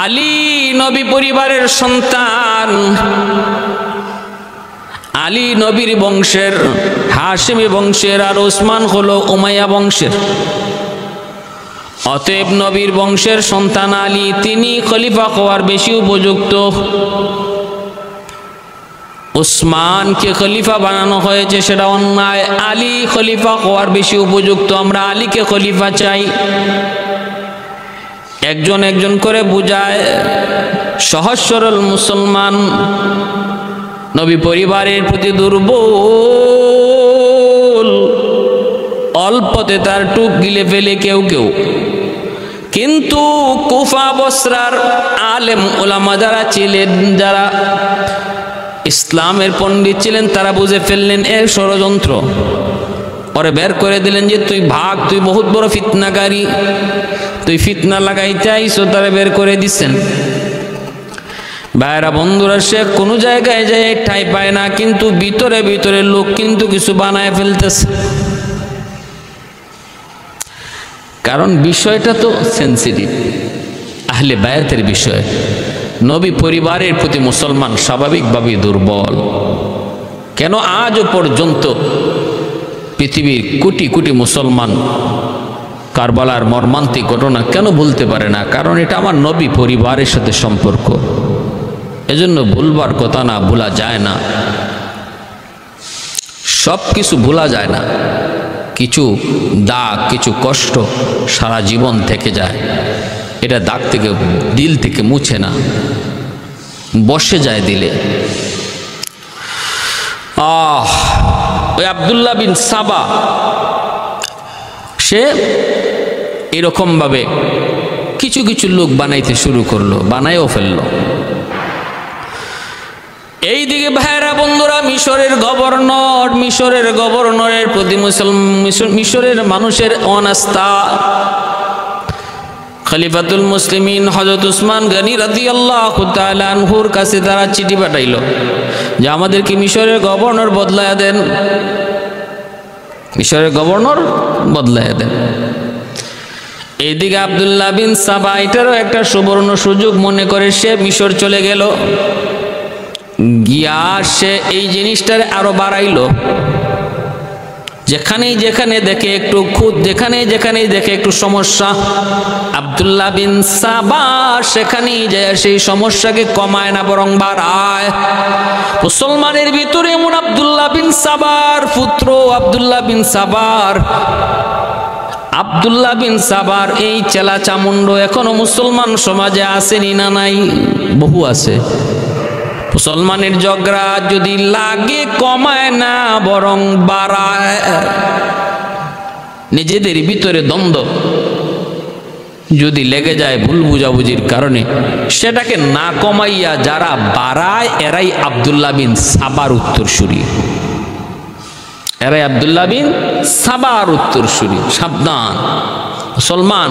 আলী নবী পরিবারের সন্তান, আলী নবীর বংশের, হাশিমি বংশের, আর ওসমান হলো উমাইয়া বংশের। অতএব নবীর বংশের সন্তান আলী, তিনি খলিফা হওয়ার বেশি উপযুক্ত। উসমানকে খলিফা বানানো হয়েছে, সেটা অন্যায়। আলী খলিফা হওয়ার বেশি উপযুক্ত, আমরা আলীকে খলিফা চাই। একজন একজন করে বুঝায়। সহজ সরল মুসলমান, নবী পরিবারের প্রতি দুর্বল, অল্পতে তার টুক গিলে ফেলে কেউ কেউ। কিন্তু কুফা বসরার আলেম ওলামা যারা ছিলেন, যারা ইসলামের পণ্ডিত ছিলেন, তারা বুঝে ফেললেন এর ষড়যন্ত্র। পরে বের করে দিলেন যে তুই ভাগ, তুই বহুত বড় ফিতনাকারী, তুই ফিতনা লাগাইতে আইছো। তারা বের করে দিচ্ছেন। ভাইরা বন্ধুরা, সে কোনো জায়গায় যায় ঠাই পায় না, কিন্তু ভিতরে ভিতরে লোক কিন্তু কিছু বানায় ফেলতেছে। কারণ বিষয়টা তো সেন্সিটিভ, আহলে বায়াতের বিষয়। নবী পরিবারের প্রতি মুসলমান স্বাভাবিকভাবেই দুর্বল। কেন আজও পর্যন্ত পৃথিবীর কোটি কোটি মুসলমান কারবালার মর্মান্তিক ঘটনা কেন ভুলতে পারে না? কারণ এটা আমার নবী পরিবারের সাথে সম্পর্ক। এজন্য ভুলবার কথা না, ভোলা যায় না, সব কিছু ভোলা যায় না। কিছু দাগ, কিছু কষ্ট সারা জীবন থেকে যায়। এটা দাগ থেকে, দিল থেকে মুছে না, বসে যায় দিলে। ওই আব্দুল্লাহ বিন সাবা, সে এরকম ভাবে কিছু কিছু লোক বানাইতে শুরু করলো, বানাইও ফেললো। এইদিকে ভাইরা বন্ধুরা, মিশরের গভর্নরের প্রতি মিশরের মানুষের অনাস্থা। খলিফাতুল মুসলিমিন হযরত উসমান গনি রাদিয়াল্লাহু তাআলা আনহুর কাছে তারা চিঠি পাঠাইল যে আমাদেরকে মিশরের গভর্নর বদলায়া দেন, মিশরের গভর্নর বদলায়া দেন। এইদিকে আব্দুল্লাহ বিন সাবা এটারও একটা সুবর্ণ সুযোগ মনে করে সে মিশর চলে গেল। গিয়া সে এই জিনিসটার আরো বাড়াইল। যেখানেই যেখানে দেখে একটু খুদ, যেখানে যেখানে দেখে একটু সমস্যা, আব্দুল্লাহ বিন সাবা সেখানেই যায় সেই সমস্যাকে কমায় না, বরং বাড়ায়। মুসলমানের ভিতরে এমন আব্দুল্লাহ বিন সাবার পুত্র, আব্দুল্লাহ বিন সাবার এই চেলা চামুন্ড এখনো মুসলমান সমাজে আসেনি না? নাই, বহু আছে। মুসলমানের ঝগড়া যদি লাগে কমায় না, বরং বাড়ায়। নিজেদের ভিতরে দ্বন্দ্ব যদি লেগে যায় ভুল বুঝাবুঝির কারণে, সেটাকে না কমাইয়া যারা বাড়ায় এরাই আব্দুল্লাহ বিন সাবার উত্তরসূরি, এরাই আব্দুল্লাহ বিন সাবার উত্তরসূরি। সাবধান মুসলমান,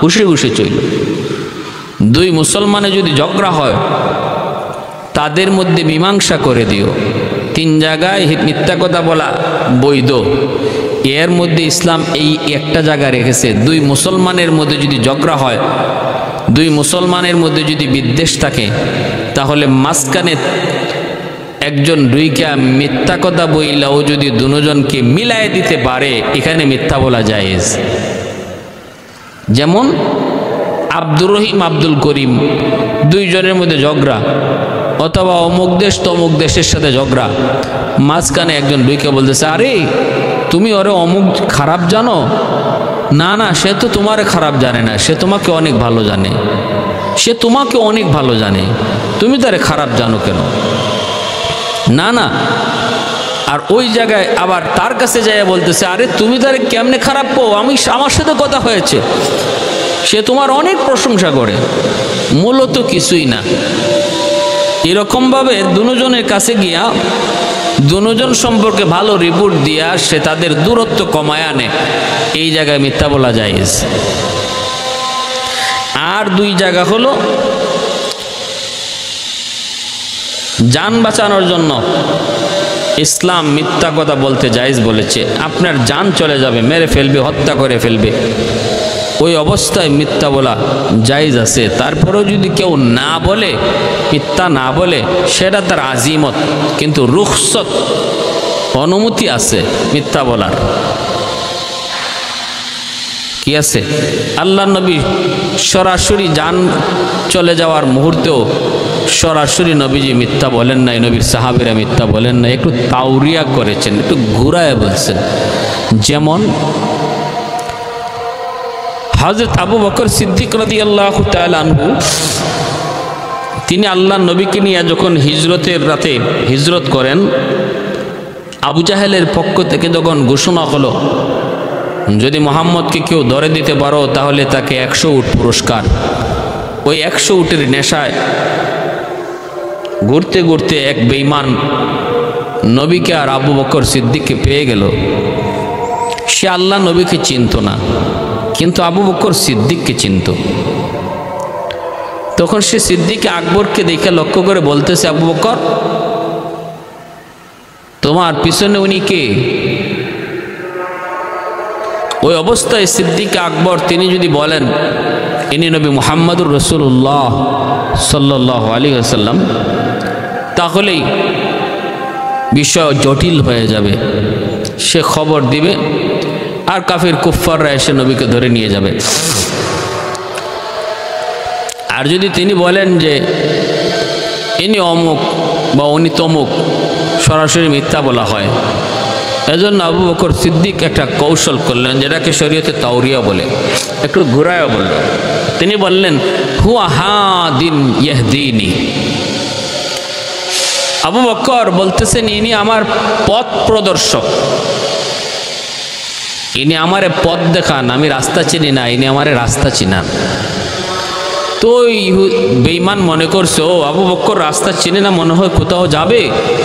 ঘুষে ঘুষে চইল। দুই মুসলমানে যদি ঝগড়া হয়, তাদের মধ্যে মীমাংসা করে দিও। তিন জায়গায় মিথ্যা কথা বলা বৈধ, এর মধ্যে ইসলাম এই একটা জায়গা রেখেছে। দুই মুসলমানের মধ্যে যদি ঝগড়া হয়, দুই মুসলমানের মধ্যে যদি বিদ্বেষ থাকে, তাহলে মাঝখানে একজন দুইকা মিথ্যা কথা বইলাও যদি দুজনকে মিলাই দিতে পারে, এখানে মিথ্যা বলা জায়েজ। যেমন আব্দুর রহিম, আব্দুল করিম, দুইজনের মধ্যে ঝগড়া, অথবা অমুক দেশ তমুক দেশের সাথে ঝগড়া, মাঝখানে একজন দুইকে বলতেছে আরে তুমি ওরে অমুক খারাপ জানো। না না, সে তো তোমারে খারাপ জানে না, সে তোমাকে অনেক ভালো জানে, সে তোমাকে অনেক ভালো জানে, তুমি তারে খারাপ জানো কেন? না না। আর ওই জায়গায় আবার তার কাছে যাইয়া বলতেছে আরে তুমি তারে কেমনে খারাপ পাও, আমার সাথে কথা হয়েছে, সে তোমার অনেক প্রশংসা করে, মূলত কিছুই না। এরকমভাবে দুজনের কাছে গিয়া দুজন সম্পর্কে ভালো রিপোর্ট দিয়া সে তাদের দূরত্ব কমায় আনে, এই জায়গায় মিথ্যা বলা জায়েজ। আর দুই জায়গা হলো জান বাঁচানোর জন্য ইসলাম মিথ্যা কথা বলতে জায়েজ বলেছে। আপনার জান চলে যাবে, মেরে ফেলবে, হত্যা করে ফেলবে, ওই অবস্থায় মিথ্যা বলা জায়েজ আছে। তারপরেও যদি কেউ না বলে, মিথ্যা না বলে, সেটা তার আজিমত, কিন্তু রুখসত অনুমতি আছে মিথ্যা বলার। কি আছে? আল্লাহ নবী সরাসরি জান চলে যাওয়ার মুহূর্তেও সরাসরি নবীজি মিথ্যা বলেন নাই, নবীর সাহাবীরা মিথ্যা বলেন নাই, একটু তাওরিয়া করেছেন, একটু ঘুরায় বলছেন। যেমন হযরত আবু বকর সিদ্দিক রাদিয়াল্লাহু তাআলা আনহু, তিনি আল্লাহ নবীকে নিয়ে যখন হিজরতের রাতে হিজরত করেন, আবু জাহেলের পক্ষ থেকে যখন ঘোষণা হলো যদি মুহাম্মদকে কেউ ধরে দিতে পারো তাহলে তাকে 100 উট পুরস্কার। ওই 100 উটের নেশায় ঘুরতে ঘুরতে এক বেঈমান নবীকে আর আবু বকর সিদ্দিককে পেয়ে গেল। সে আল্লাহ নবীকে চিনত না, কিন্তু আবু বকর সিদ্দিককে চিনত। তখন সে সিদ্দিক আকবরকে দেখে লক্ষ্য করে বলতেছে, আবু বকর, তোমার পিছনে উনি কে? ওই অবস্থায় সিদ্দিক আকবর তিনি যদি বলেন ইনি নবী মুহাম্মদুর রাসূলুল্লাহ সাল্লাল্লাহু আলাইহি ওয়াসাল্লাম, তাহলেই বিষয় জটিল হয়ে যাবে। সে খবর দিবে আর কাফির কুফফাররা এসে নবীকে ধরে নিয়ে যাবে। আর যদি তিনি বলেন যে ইনি অমুক বা উনি তমুক, সরাসরি মিথ্যা বলা হয়। এজন্য আবু বকর সিদ্দিক একটা কৌশল করলেন, যেটাকে শরীয়তে তাওরিয়া বলে, একটু ঘুরায় বলল। তিনি বললেন, হুয়া হাদিন ইয়াহদিনি। আবু বকর বলতেছেন, ইনি আমার পথ প্রদর্শক, ইনি আমারে পথ দেখান, আমি রাস্তা চিনি না, ইনি আমারে রাস্তা চিনান। তো বেঈমান মনে করছে, ও আবু বকর রাস্তা চিনে না, মনে হয় কোথাও যাবে,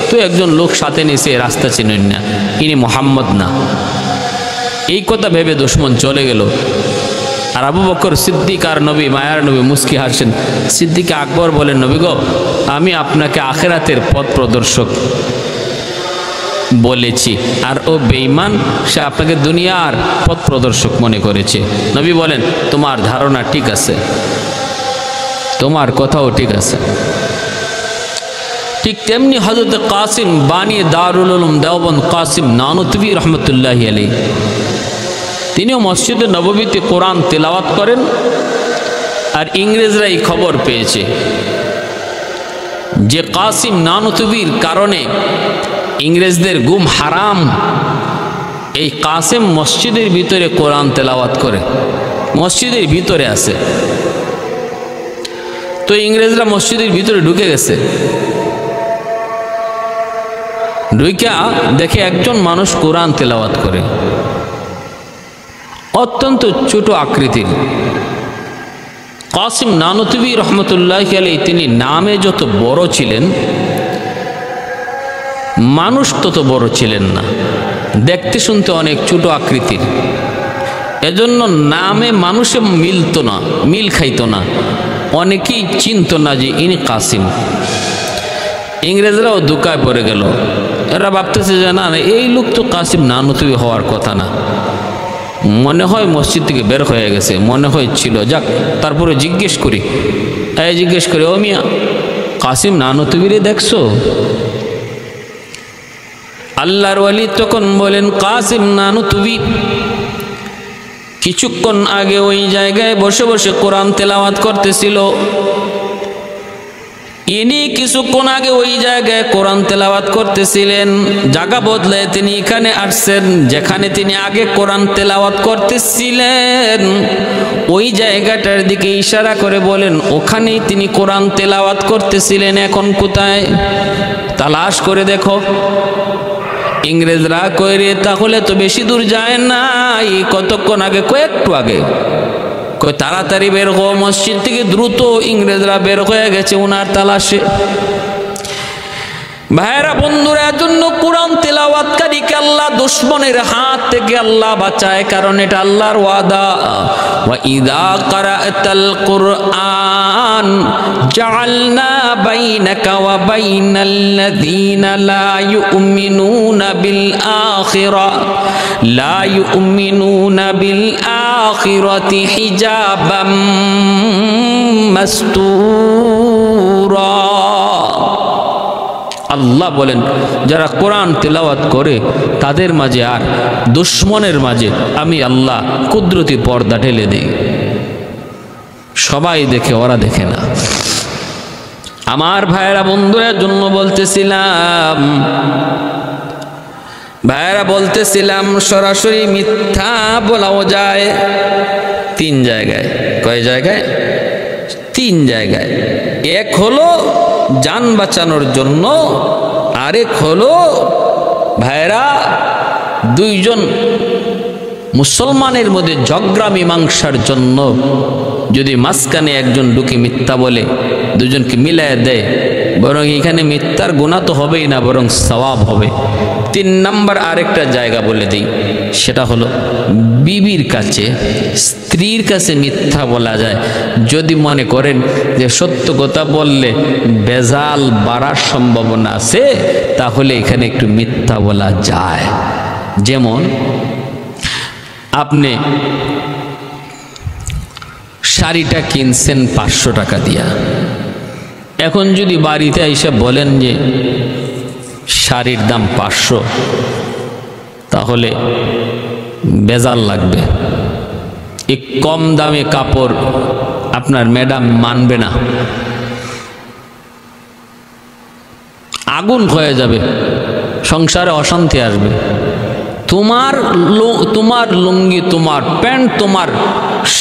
তো একজন লোক সাথে নিছে, রাস্তা চিনেন না, ইনি মুহাম্মদ না। এই কথা ভেবে দুশমন চলে গেল। আর আবু বকর সিদ্দিক আর নবী, মায়ার নবী মুস্কি হাসেন। সিদ্দিক আকবর বলেন, নবী গো, আমি আপনাকে আখিরাতের পথ প্রদর্শক বলেছি, আর ও বেঈমান সে আপনাকে দুনিয়ার পথ প্রদর্শক মনে করেছে। নবী বলেন, তোমার ধারণা ঠিক আছে, তোমার কথাও ঠিক আছে। ঠিক তেমনি হযরত কাসিম বানী দারুল উলুম দেওবন্দ কাসিম নানুতবী রহমতুল্লাহি আলাইহি, তিনিও মসজিদে নববীতে কোরআন তেলাওয়াত করেন। আর ইংরেজরা এই খবর পেয়েছে যে কাসিম নানুতবীর কারণে ইংরেজদের গুম হারাম। এই কাসিম মসজিদের ভিতরে কোরআন তেলাওয়াত করে, মসজিদের ভিতরে আছে। তো ইংরেজরা মসজিদের ভিতরে ঢুকে গেছে, ঢুইকা দেখে একজন মানুষ কোরআন তেলাওয়াত করে, অত্যন্ত ছোট আকৃতির। কাসিম নানুতবী রহমতুল্লাহি আলাইহি, তিনি নামে যত বড় ছিলেন, মানুষ তত বড় ছিলেন না, দেখতে শুনতে অনেক ছোট আকৃতির। এজন্য নামে মানুষে মিলতো না, মিল খাইতো না, অনেকেই চিনত না যে ইনি কাসিম। ইংরেজরাও ধোঁকায় পড়ে গেল। এরা ভাবতেছে যে না, এই লোক তো কাসিম নানুতবী হওয়ার কথা না, মনে হয় মসজিদ থেকে বের হয়ে গেছে, মনে হয় ছিল। যাক, তারপরে জিজ্ঞেস করি, জিজ্ঞেস করি, ও মিয়া, কাসিম নানুতবীরে দেখছো? আল্লাহর ওয়ালি তখন বলেন, কাসিম নানুতবী কিছুক্ষণ আগে ওই জায়গায় বসে বসে কোরআন তেলাওয়াত করতেছিল। ইনি কিছুক্ষণ আগে ওই জায়গায় কোরআন তেলাওয়াত করতেছিলেন, জায়গা বদলে তিনি এখানে আসছেন। যেখানে তিনি আগে কোরআন তেলাওয়াত করতেছিলেন ওই জায়গাটার দিকে ইশারা করে বলেন, ওখানেই তিনি কোরআন তেলাওয়াত করতেছিলেন, এখন কোথায়? তালাশ করে দেখো। ইংরেজরা কই রে, তাহলে তো বেশি দূর যায় নাই, কতক্ষণ আগে, কয়েকটু আগে। কই তাড়াতাড়ি বের হো মসজিদ থেকে, দ্রুত। ইংরেজরা বের হয়ে গেছে ওনার তালাশে। ভাইরা বন্ধুরা, জন্য কোরআন তেলাওয়াতকারীকে আল্লাহ দুশমনের হাত থেকে আল্লাহ বাঁচায়, কারণ এটা আল্লাহর ওয়াদা। ওয়া ইযা ক্বারাতাল কুরআন জাআলনা বাইনাকা ওয়া বাইনাল্লাযীনা লা ইউমিনুনা বিল আখিরা লা ইউমিনুনা বিল আখিরাতি হিজাবাম মাসতুরা। আল্লাহ বলেন যারা কোরআন তেলাওয়াত করে তাদের মাঝে আর দুশ্মনের মাঝে আমি আল্লাহ কুদরতি পর্দা ঢেলে দিই, সবাই দেখে ওরা দেখে না। আমার ভাইয়েরা বন্ধুরা জন্য বলতেছিলাম, সরাসরি মিথ্যা বলাও যায় তিন জায়গায়। কয় জায়গায়? তিন জায়গায়। এক হলো জান বাঁচানোর জন্য, আরেক হলো ভাইয়েরা দুইজন মুসলমানের মধ্যে ঝগড়া মীমাংসার জন্য। যদি মাঝখানে একজন ঢুকে মিথ্যা বলে দুজনকে মিলায় দেয়, বরং এখানে মিথ্যার গুনাহ তো হবেই না, বরং সওয়াব হবে। তিন নাম্বার আরেকটা জায়গা বলে দিই, সেটা হলো বিবির কাছে, স্ত্রীর কাছে মিথ্যা বলা যায় যদি মনে করেন যে সত্য কথা বললে বেজাল বাড়ার সম্ভাবনা আছে, তাহলে এখানে একটু মিথ্যা বলা যায়। যেমন আপনি শাড়িটা কিনছেন 500 টাকা দিয়া, এখন যদি বাড়িতে এসে বলেন যে শাড়ির দাম 500, তাহলে বেজাল লাগবে। এই কম দামে কাপড় আপনার ম্যাডাম মানবে না, আগুন হয়ে যাবে, সংসারে অশান্তি আসবে। তোমার লুঙ্গি, তোমার প্যান্ট, তোমার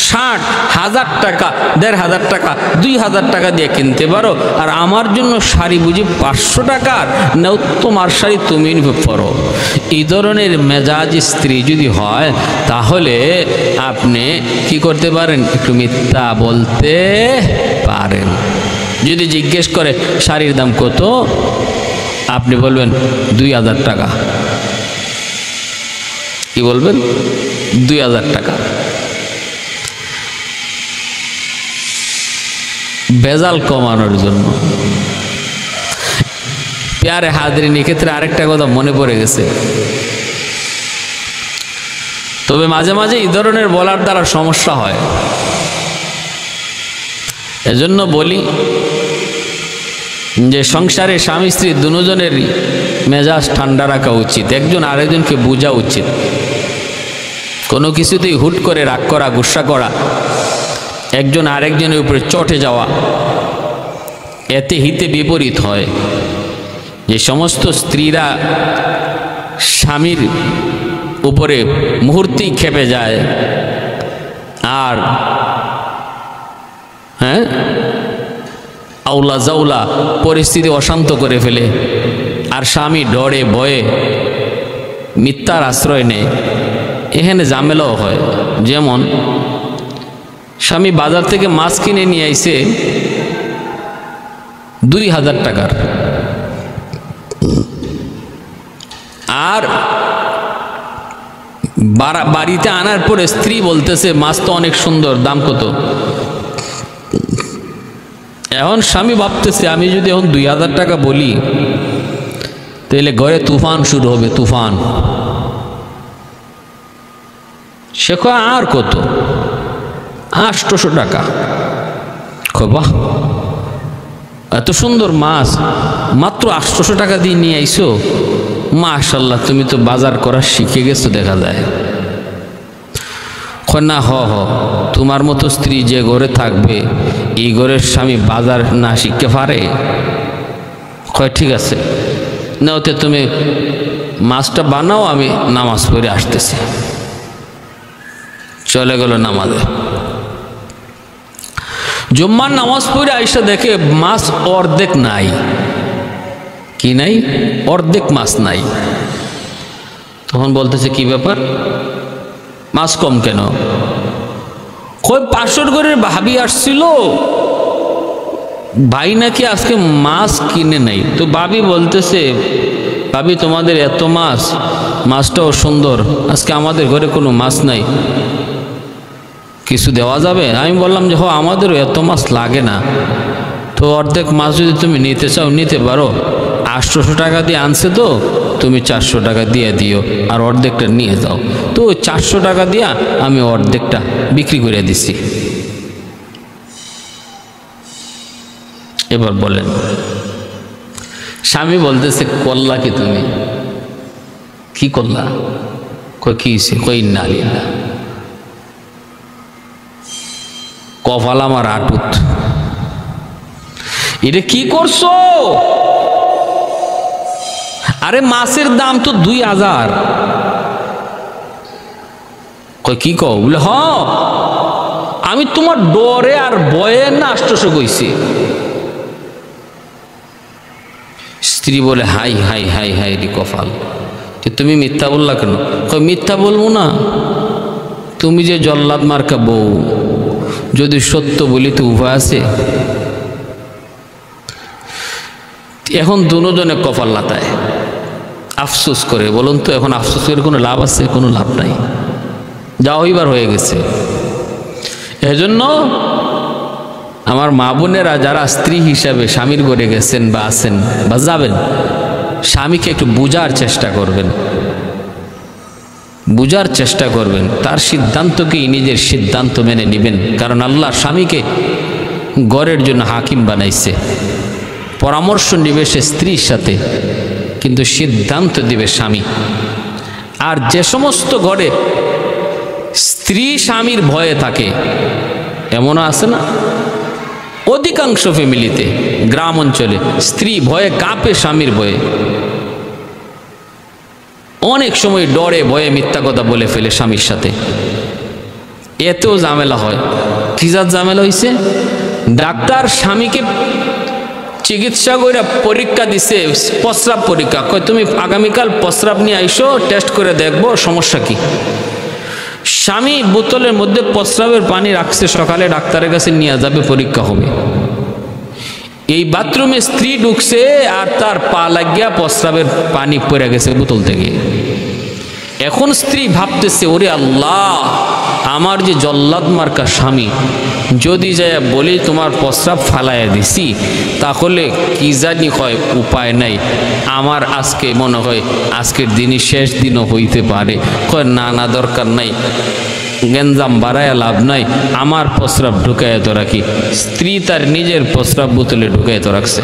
শার্ট 1000 টাকা, 1500 টাকা, 2000 টাকা দিয়ে কিনতে পারো, আর আমার জন্য শাড়ি বুঝি 500 টাকার নাও, তোমার শাড়ি তুমি পরো। এই ধরনের মেজাজ স্ত্রী যদি হয়, তাহলে আপনি কি করতে পারেন? একটু মিথ্যা বলতে পারেন। যদি জিজ্ঞেস করে শাড়ির দাম কত, আপনি বলবেন 2000 টাকা। কি বলবেন? 2000 টাকা। বেজাল কমানোর জন্য। প্যারে হাজরিন, এক্ষেত্রে আরেকটা কথা মনে পড়ে গেছে, তবে মাঝে মাঝে এই ধরনের বলার দ্বারা সমস্যা হয়। এজন্য বলি যে সংসারে স্বামী স্ত্রী দুজনেরই মেজাজ ঠান্ডা রাখা উচিত, একজন আরেকজনকে বোঝা উচিত। কোনো কিছুতেই হুট করে রাগ করা, গুসা করা, একজন আরেকজনের উপরে চটে যাওয়া, এতে হিতে বিপরীত হয়। যে সমস্ত স্ত্রীরা স্বামীর উপরে মুহূর্তেই খেপে যায় আর আউলা জাউলা পরিস্থিতি অশান্ত করে ফেলে, আর স্বামী ডরে ভয়ে মিথ্যার আশ্রয় নেয়, এখানে ঝামেলাও হয়। যেমন স্বামী বাজার থেকে মাছ কিনে নিয়ে আইছে 2000 টাকার, আর বাড়িতে আনার পরে স্ত্রী বলতেছে মাছ তো অনেক সুন্দর, দাম কত? এখন স্বামী ভাবতেছে আমি যদি এখন 2000 টাকা বলি তাহলে ঘরে তুফান শুরু হবে, তুফান। সে কয় আর কত? 800 টাকা। বাহ, এত সুন্দর মাছ মাত্র 800 টাকা দিয়ে নিয়ে আইসো, মাশাআল্লাহ, তুমি তো বাজার করা শিখে গেছো দেখা যায়। না, তোমার মতো স্ত্রী যে ঘরে থাকবে, এই ঘরের স্বামী বাজার না শিখতে পারে। কয় ঠিক আছে, না ওতে তুমি মাছটা বানাও, আমি নামাজ পড়ে আসতেছি। চলে গেল নামাজে। জুম্মার নামাজ পড়ে আইসা দেখে মাছ অর্ধেক নাই। কি নাই? অর্ধেক মাছ নাই। তখন বলতেছে কি ব্যাপার, মাছ কম কেন? কই 500 ঘরের ভাবি আসছিল, ভাই নাকি আজকে মাছ কিনে নাই। তো ভাবি বলতেছে, ভাবি তোমাদের এত মাছ, মাছটাও সুন্দর, আজকে আমাদের ঘরে কোনো মাছ নাই, কিছু দেওয়া যাবে? আমি বললাম যে আমাদেরও এত মাছ লাগে না, তো অর্ধেক মাছ যদি তুমি নিতে চাও নিতে পারো, 800 টাকা দিয়ে আনছে তো তুমি 400 টাকা দিয়ে দিও আর অর্ধেকটা নিয়ে যাও। তো 400 টাকা দিয়া আমি অর্ধেকটা বিক্রি করে দিছি। এবার বলেন, স্বামী বলতেছে করলা কি তুমি? কি করলা? কই কি কই না লিল্লাহ, কপাল আমার আটুত, এটা কি করছো? আরে মাছের দাম তো 2000। কই কি কও? বলে হ, আমি তোমার ডরে আর বয়ে না 800 কইছি। স্ত্রী বলে হাই হাই হাই হাই রে কপাল, তুমি মিথ্যা বললা কেন? কই মিথ্যা বলবো না, তুমি যে জল্লাদ মার্কা বউ, যদি সত্য বলি তো উপায় আছে। এখন দুজনে কপাল লাতায় আফসোস করে। বলুন তো এখন আফসোস করে কোনো লাভ আছে? কোনো লাভ নাই, যা হইবার হয়ে গেছে। এজন্য আমার মা বোনেরা যারা স্ত্রী হিসাবে স্বামীর ঘরে গেছেন বা আছেন বা যাবেন, স্বামীকে একটু বুঝার চেষ্টা করবেন, বুঝার চেষ্টা করবেন, তার সিদ্ধান্তকেই নিজের সিদ্ধান্ত মেনে নেবেন। কারণ আল্লাহ স্বামীকে ঘরের জন্য হাকিম বানাইছে, পরামর্শ নিবে সে স্ত্রীর সাথে, কিন্তু সিদ্ধান্ত দিবে স্বামী। আর যে সমস্ত ঘরে স্ত্রী স্বামীর ভয়ে থাকে, এমনও আছে না, অধিকাংশ ফ্যামিলিতে গ্রাম অঞ্চলে স্ত্রী ভয়ে কাঁপে, স্বামীর ভয়ে, অনেক সময় ডরে ভয়ে মিথ্যা কথা বলে ফেলে স্বামীর সাথে। এতেও ঝামেলা হয়। কি জাত ঝামেলা হয়েছে? ডাক্তার স্বামীকে চিকিৎসা করে পরীক্ষা দিছে, প্রস্রাব পরীক্ষা, কয় তুমি আগামীকাল প্রস্রাব নিয়ে আইসো, টেস্ট করে দেখবো সমস্যা কি। স্বামী বোতলের মধ্যে প্রস্রাবের পানি রাখছে, সকালে ডাক্তারের কাছে নিয়ে যাবে, পরীক্ষা হবে। এই বাথরুমে স্ত্রী ঢুকছে আর তার পা লাগিয়া প্রস্রাবের পানি পড়ে গেছে বোতল থেকে। এখন স্ত্রী ভাবতেছে, ওরে আল্লাহ, আমার যে জল্লাদ মার্কা স্বামী, যদি যায় বলি তোমার প্রস্রাব ফালাইয়া দিছি, তাহলে কি জানি হয়, উপায় নাই, আমার আজকে মনে হয় আজকের দিনই শেষ দিনও হইতে পারে। কয় না না, দরকার নাই, গেঞ্জাম বাড়ায় লাভ নাই, আমার প্রস্রাব ঢুকায় তো রাখি। স্ত্রী তার নিজের প্রস্রাব বোতলে ঢুকায় তো রাখছে।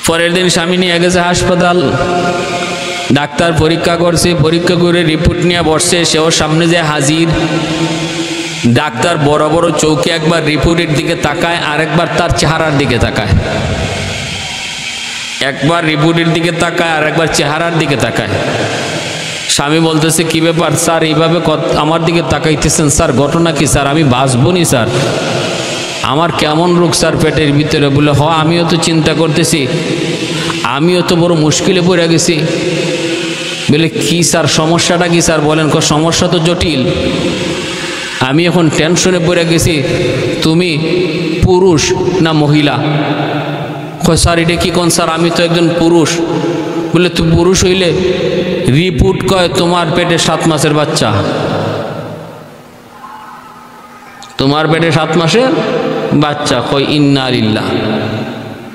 পরের দিন স্বামী নিয়ে গেছে হাসপাতাল, ডাক্তার পরীক্ষা করছে, পরীক্ষা করে রিপোর্ট নিয়ে বসছে, সেও সামনে যে হাজির। ডাক্তার বড় বড় চৌকে একবার রিপোর্টের দিকে তাকায়, আরেকবার তার চেহারার দিকে তাকায়, একবার রিপোর্টের দিকে তাকায় আর একবার চেহারার দিকে তাকায়। স্বামী বলতেছে, কি ব্যাপার স্যার, এইভাবে আমার দিকে তাকাইতেছেন স্যার, ঘটনা কি স্যার? আমি বাঁচবো নি স্যার, আমার কেমন রোগ স্যার পেটের ভিতরে? বলে হ, আমিও তো চিন্তা করতেছি, আমিও তো বড় মুশকিলে পড়ে গেছি। বলে কি স্যার, সমস্যাটা কি স্যার বলেন? সমস্যা তো জটিল, আমি এখন টেনশনে পড়ে গেছি, তুমি পুরুষ না মহিলা? কয় স্যার এটা কি কোন স্যার, আমি তো একজন পুরুষ। বলে তুই পুরুষ হইলে রিপোর্ট কয় তোমার পেটে 7 মাসের বাচ্চা, তোমার পেটে 7 মাসের বাচ্চা। কয় ইন্না লিল্লাহ।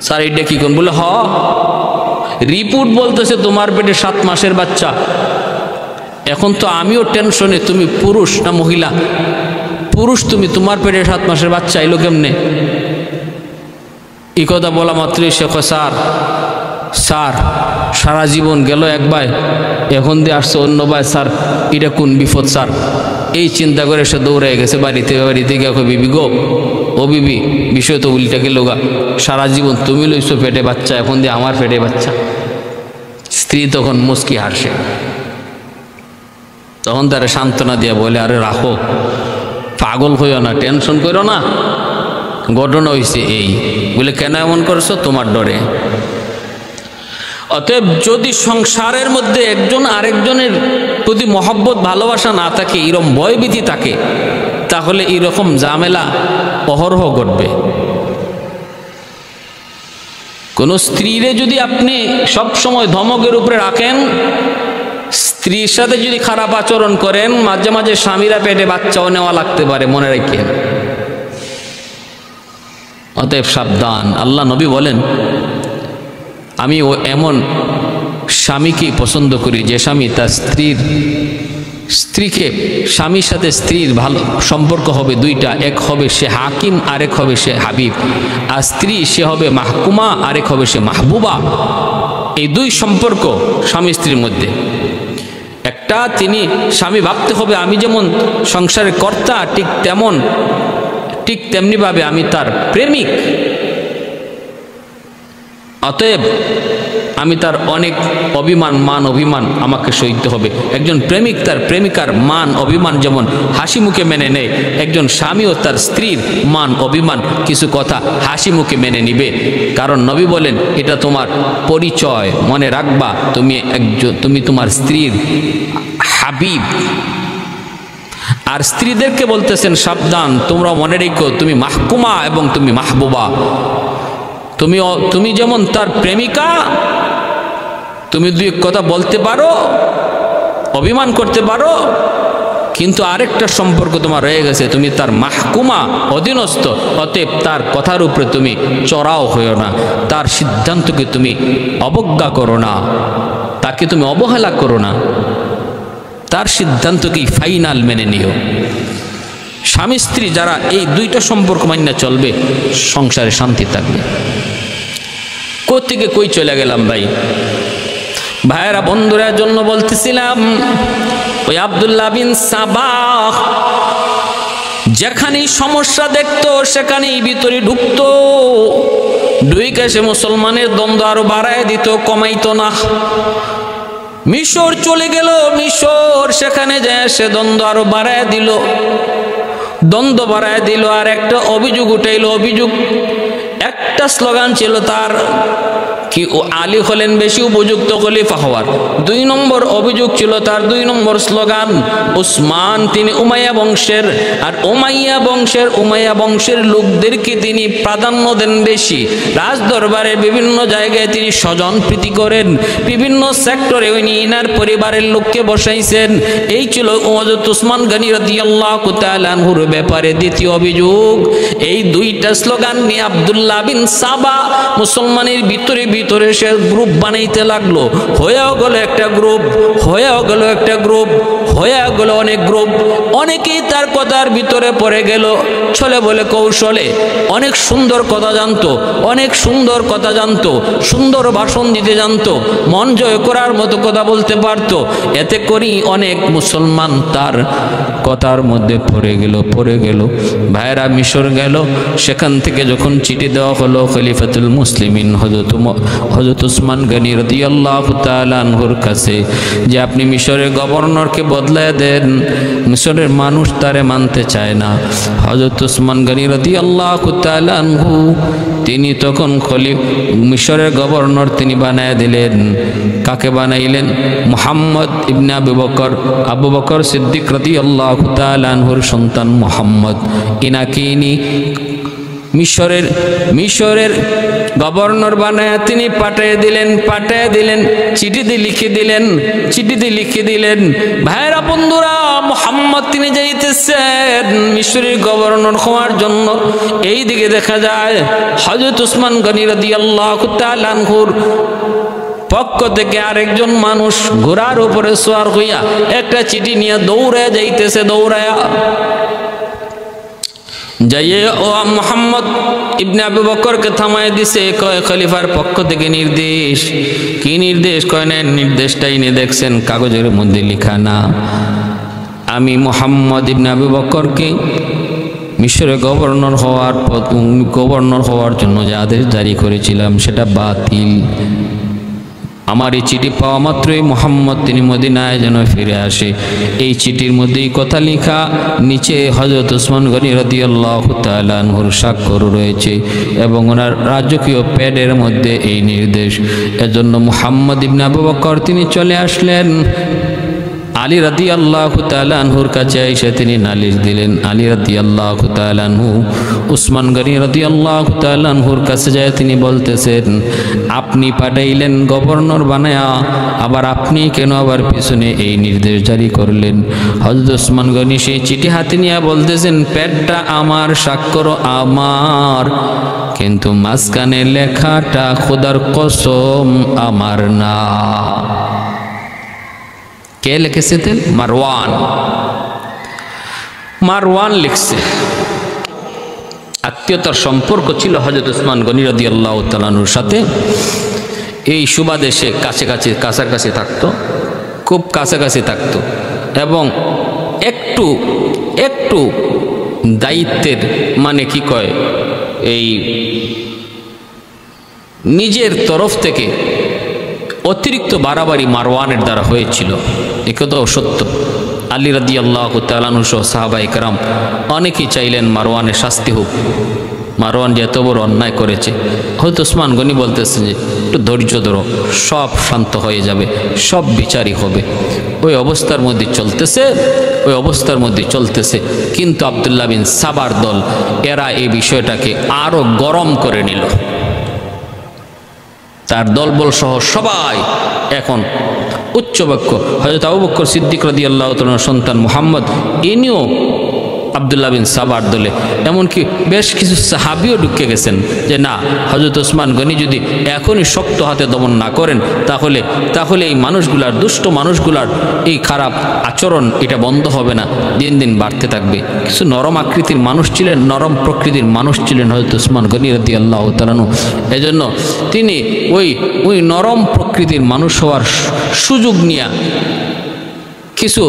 স্যার এটা কি কোন? বলে হ, রিপোর্ট বলতেছে তোমার পেটে 7 মাসের বাচ্চা। এখন তো আমিও টেনশনে, তুমি পুরুষ না মহিলা? পুরুষ তুমি, তোমার পেটে 7 মাসের বাচ্চা এলো কেমনে? এই কথা বলা মাত্রই সে কয় স্যার, স্যার সারা জীবন গেল এক ভাই, এখন দিয়ে আসছে অন্য ভাই, স্যার এটা কোন বিপদ স্যার? এই চিন্তা করে সে দৌড়ে গেছে বাড়িতে। বাড়িতে গিয়ে কয়, বিবি গো, ও বিবি, বিষয় তো উল্টা গেল গা, সারা জীবন তুমি লইছো পেটে বাচ্চা, এখন দিয়ে আমার পেটে বাচ্চা। স্ত্রী তখন মুচকি হাসে, তখন তারা সান্ত্বনা দিয়া বলে, আরে রাখো, পাগল হইও না, টেনশন করো না, ঘটনা হয়েছে এই। বলে কেন এমন করছো? তোমার ডরে। অতএব যদি সংসারের মধ্যে একজন আরেকজনের প্রতি মহব্বত ভালোবাসা না থাকে, এরকম ভয়ভীতি থাকে, তাহলে এরকম ঝামেলা অহরহ ঘটবে। কোন স্ত্রীরে যদি আপনি সব সময় ধমকের উপরে রাখেন, স্ত্রীর সাথে যদি খারাপ আচরণ করেন, মাঝে মাঝে স্বামীরা পেটে বাচ্চাও নেওয়া লাগতে পারে, মনে রাখেন। অতএব সাবধান। আল্লাহ নবী বলেন, আমি এমন স্বামীকে পছন্দ করি যে স্বামী তার স্ত্রীকে, স্বামীর সাথে স্ত্রীর ভালো সম্পর্ক হবে দুইটা, এক হবে সে হাকিম, আরেক হবে সে হাবিব। আর স্ত্রী সে হবে মাহকুমা, আরেক হবে সে মাহবুবা। এই দুই সম্পর্ক স্বামী স্ত্রীর মধ্যে। একটা তিনি স্বামী ভাবতে হবে আমি যেমন সংসারের কর্তা ঠিক তেমনিভাবে আমি তার প্রেমিক, অতএব আমি তার অনেক মান অভিমান আমাকে সইতে হবে। একজন প্রেমিক তার প্রেমিকার মান অভিমান যেমন হাসি মুখে মেনে নেয়, একজন স্বামীও তার স্ত্রীর মান অভিমান কিছু কথা হাসি মুখে মেনে নিবে। কারণ নবী বলেন এটা তোমার পরিচয়, মনে রাখবা তুমি তোমার স্ত্রীর হাবিব। আর স্ত্রীদেরকে বলতেছেন সাবধান, তোমরা মনে রেখো তুমি মাহকুমা এবং তুমি মাহবুবা। তুমি যেমন তার প্রেমিকা, তুমি দুই কথা বলতে পারো, অভিমান করতে পারো, কিন্তু আরেকটা সম্পর্ক তোমার রয়ে গেছে, তুমি তার মাহকুমা, অধীনস্থ। অতএব তার কথার উপরে তুমি চড়াও হইও না, তার সিদ্ধান্তকে তুমি অবজ্ঞা করো না, তাকে তুমি অবহেলা করো না, তার সিদ্ধান্তকেই ফাইনাল মেনে নিও। স্বামী স্ত্রী যারা এই দুইটা সম্পর্ক মান্য চলবে, সংসারে শান্তি থাকবে। কোত্থেকে কই চলে গেলাম ভাইয়েরা বন্ধুরা জন্য বলতেছিলাম, ওই আব্দুল্লাহ বিন সাবাহ যেখানেই সমস্যা দেখতো সেখানেই ভিতরে ঢুকতো, ঢুকে সে মুসলমানের দ্বন্দ্ব আরো বাড়ায় দিত, কমাইতো না। মিশর চলে গেল, মিশর সেখানে যায় সে দ্বন্দ্ব আরো বাড়ায় দিল, আর একটা অভিযোগ উঠাইল। অভিযোগ একটা স্লোগান ছিল তার, কি ও আলী হলেন বেশি উপযুক্ত খলিফা হওয়ার। 2 নম্বর অভিযোগ ছিল তার, 2 নম্বর স্লোগান, উসমান তিনি উমাইয়া বংশের, আর উমাইয়া বংশের লোকদেরকে তিনি প্রাধান্য দেন বেশি। রাজ দরবারে বিভিন্ন জায়গায় তিনি স্বজন প্রীতি করেন, বিভিন্ন সেক্টরে উনি ইনার পরিবারের লোককে বসাইছেন। এই ছিল হযরত উসমান গনি রাদিয়াল্লাহু তাআলা আনহুর ব্যাপারে দ্বিতীয় অভিযোগ। এই 2টা স্লোগান নিয়ে আব্দুল্লাহ বিন সাবা মুসলমানের ভিতরে সে গ্রুপ বানাইতে লাগলো। হয়েও গেল একটা গ্রুপ, হয়ে গেল অনেক গ্রুপ। অনেকেই তার কথার ভিতরে পড়ে গেল, ছলে বলে কৌশলে। অনেক সুন্দর কথা জানতো, সুন্দর ভাষণ দিতে জানতো, মন জয় করার মতো কথা বলতে পারত। এতে করেই অনেক মুসলমান তার কথার মধ্যে পড়ে গেল। ভাইরা মিশর গেল, সেখান থেকে যখন চিঠি দেওয়া হলো খলিফাতুল মুসলিমিন হযরত উসমান গনি রাদিয়াল্লাহু তাআলা আনহুর কাছে, যে আপনি মিশরের গভর্নরকে বদলায় দেন, মিশরের মানুষ তারে মানতে চায় না। হযরত উসমান গনি রাদিয়াল্লাহু তাআলা আনহু তিনি তখন মিশরের গভর্নর তিনি বানায় দিলেন। কাকে বানাইলেন? মুহাম্মদ ইবনে আবু বকর সিদ্দিক রাদিয়াল্লাহু তাআলা আনহুর সন্তান মুহাম্মদ। ইনাকে ইনি মিশরের গভর্নর বানায় তিনি পাঠিয়ে দিলেন, চিঠিতে লিখে দিলেন। ভাইরা বন্ধুরা, মুহাম্মদ তিনি যাইতেছেন মিশরের গভর্নর হওয়ার জন্য। এই দিকে দেখা যায় হযরত উসমান গনি রাদিয়াল্লাহু তাআলা আনহুর পক্ষ থেকে আরেকজন মানুষ ঘোড়ার উপরে সওয়ার হইয়া একটা চিঠি নিয়ে দৌড়ায় যাইতেছে। যাইয়ে ও মুহাম্মদ ইবনে আবু বকরকে থামায় দিছে, কয় খলিফার পক্ষ থেকে নির্দেশ। কি নির্দেশ? কয় না, নির্দেশটাই নিয়ে দেখছেন কাগজের মধ্যে লেখা না, আমি মুহাম্মদ ইবনে আবু বকরকে মিশরের গভর্নর হওয়ার জন্য যে আদেশ জারি করেছিলাম সেটা বাতিল। আমার এই চিঠি পাওয়া মাত্রই মুহাম্মদ তিনি মদিনায় যেন ফিরে আসে। এই চিঠির মধ্যেই কথা লেখা, নিচে হযরত উসমান গনি রাদিয়াল্লাহু তাআলা আনহুর স্বাক্ষর রয়েছে এবং ওনার রাজকীয় প্যাডের মধ্যে এই নির্দেশ। এজন্য মুহাম্মদ ইবনে আবু বকর তিনি চলে আসলেন। আলী রাদিয়াল্লাহু তাআলা আনহুর কাছে এসে তিনি নালিশ দিলেন। আলী রাদিয়াল্লাহু তাআলা আনহু উসমান গনি রাদিয়াল্লাহু তাআলা আনহুর কাছে যায় তিনি বলতেছেন, আপনি পাঠাইলেন গভর্নর বানায়া, আবার আপনি কেন আবার পিছনে এই নির্দেশ জারি করলেন? হযরত উসমান গনি সেই চিঠি হাতে নিয়ে বলতেছেন, পেটটা আমার, স্বাক্ষর আমার, কিন্তু মাঝখানে লেখাটা খোদার কসম আমার না। কে লিখেছিলেন? মারওয়ান লিখছে। আত্মীয়তার সম্পর্ক ছিল হযরত উসমান গনি রাদিয়াল্লাহু তাআলা আনহুর সাথে। এই সুবাদে সে কাছাকাছি থাকতো, খুব কাছাকাছি থাকতো, এবং একটু দায়িত্বের মানে কি কয়, এই নিজের তরফ থেকে অতিরিক্ত বাড়াবাড়ি মারওয়ানের দ্বারা হয়েছিল। একথাও সত্য। আলী রাদিয়াল্লাহু তাআলা আনহু সহ সাহাবায়ে কেরাম অনেকেই চাইলেন মারওয়ানের শাস্তি হোক, মারওয়ান যে এত বড় অন্যায় করেছে। হয়তো উসমান গনি বলতেছে যে একটু ধৈর্য ধরো, সব শান্ত হয়ে যাবে, সব বিচারই হবে। ওই অবস্থার মধ্যে চলতেছে কিন্তু আব্দুল্লাহ বিন সাবার দল এরা এই বিষয়টাকে আরো গরম করে নিল। তার দলবল সহ সবাই এখন উচ্চবাক্য। হযরত আবু বকর সিদ্দিক রাদিয়াল্লাহু তাআলার সন্তান মুহাম্মদ, ইনিও আব্দুল্লাহ বিন সাবার দলে, এমনকি বেশ কিছু সাহাবীও ঢুকে গেছেন যে না, হযরত উসমান গনি যদি এখনই শক্ত হাতে দমন না করেন তাহলে এই মানুষগুলার, দুষ্ট মানুষগুলার এই খারাপ আচরণ এটা বন্ধ হবে না, দিন দিন বাড়তে থাকবে। কিছু নরম আকৃতির মানুষ ছিলেন, নরম প্রকৃতির মানুষ ছিলেন হযরত উসমান গনি রাদিয়াল্লাহু তাআলা। এজন্য তিনি ওই নরম প্রকৃতির মানুষ হওয়ার সুযোগ নিয়ে কিছু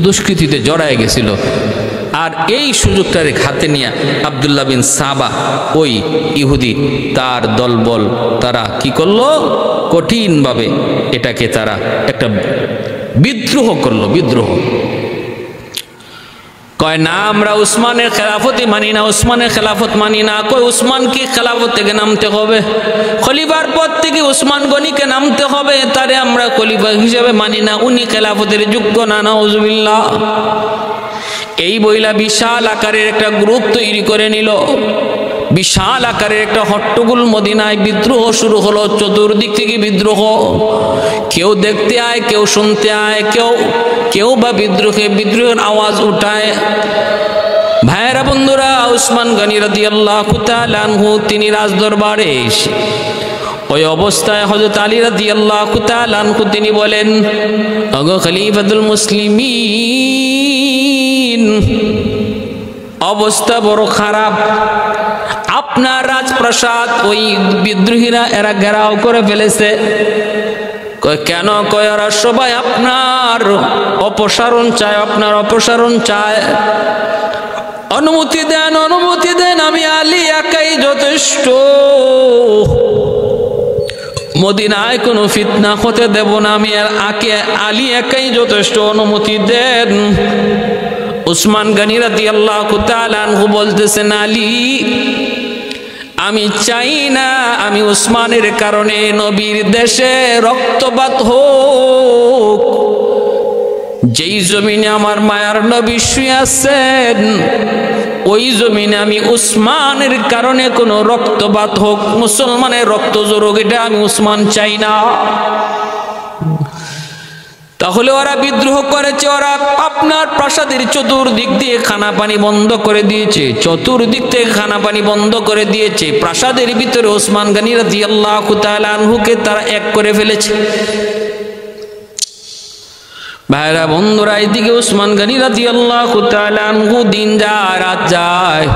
দুষ্কৃতিতে জড়ায় গেছিল। আর এই সুযোগটারে হাতে নিয়ে আব্দুল্লাহ বিন সাবা, ওই ইহুদি, তার দলবল, তারা কি করলো, কঠিনভাবে এটাকে তারা একটা বিদ্রোহ করলো। কয় না, আমরা উসমানের খেলাফতি মানি না, উসমানের খেলাফত মানি না। কয় উসমান কি খেলাফত থেকে নামতে হবে, খলিফার পদ থেকে উসমান গনিকে নামতে হবে, তারে আমরা খলিফা হিসেবে মানি না, উনি খেলাফতের যোগ্য না। নাউজুবিল্লাহ। এই বইলা বিশাল আকারের একটা গ্রুপ তৈরি করে নিল, বিশাল আকারের একটা হট্টগোল, মদিনায় বিদ্রোহ শুরু হলো। চতুর্দিক থেকে বিদ্রোহ, কেউ দেখতে আয়, কেউ শুনতে আয়, কেউ বা বিদ্রোহের আওয়াজ উঠায়। ভাইয়েরা বন্ধুরা, উসমান গনি রাদিয়াল্লাহু তাআলা আনহু তিনি রাজদরবারে এসে ওই অবস্থায় হযরত আলী রাদিয়াল্লাহু তাআলা আনহু তিনি বলেন, ওগো খলিফাতুল মুসলিমিন, অবস্থা বড় খারাপ। আপনার রাজপ্রাসাদ ওই বিদ্রোহীরা এরা ঘেরাও করে ফেলেছে। কয় কেন? কয় ওরা সবাই আপনার অপসারণ চায়, অনুমতি দেন, আমি আলী একাই যথেষ্ট, মদিনায় কোনো ফিতনা হতে দেব না, আমি আলী একাই যথেষ্ট, অনুমতি দেন। উসমান গনি রাদিয়াল্লাহু তাআলা আনহু বলতেছেন, আলী, আমি চাই না আমি উসমানের কারণে নবীর দেশে রক্তপাত হোক। যেই জমিনে আমার মায়ার নবী শুয়ে আছেন, ওই জমিনে আমি উসমানের কারণে কোনো রক্তপাত হোক, মুসলমানের রক্ত জড়ুক, এটা আমি উসমান চাই না। তাহলে ওরা বিদ্রোহ করেছে, ওরা আপনার প্রাসাদের চতুর্দিক দিয়ে খানা পানি বন্ধ করে দিয়েছে, প্রাসাদের ভিতরে উসমান গনি রাদিয়াল্লাহু তাআলা আনহুকে তারা এক করে ফেলেছে। ভাইরা বন্ধুরা, এইদিকে উসমান গনি রাদিয়াল্লাহু তাআলা আনহু দিন যায় রাত যায়,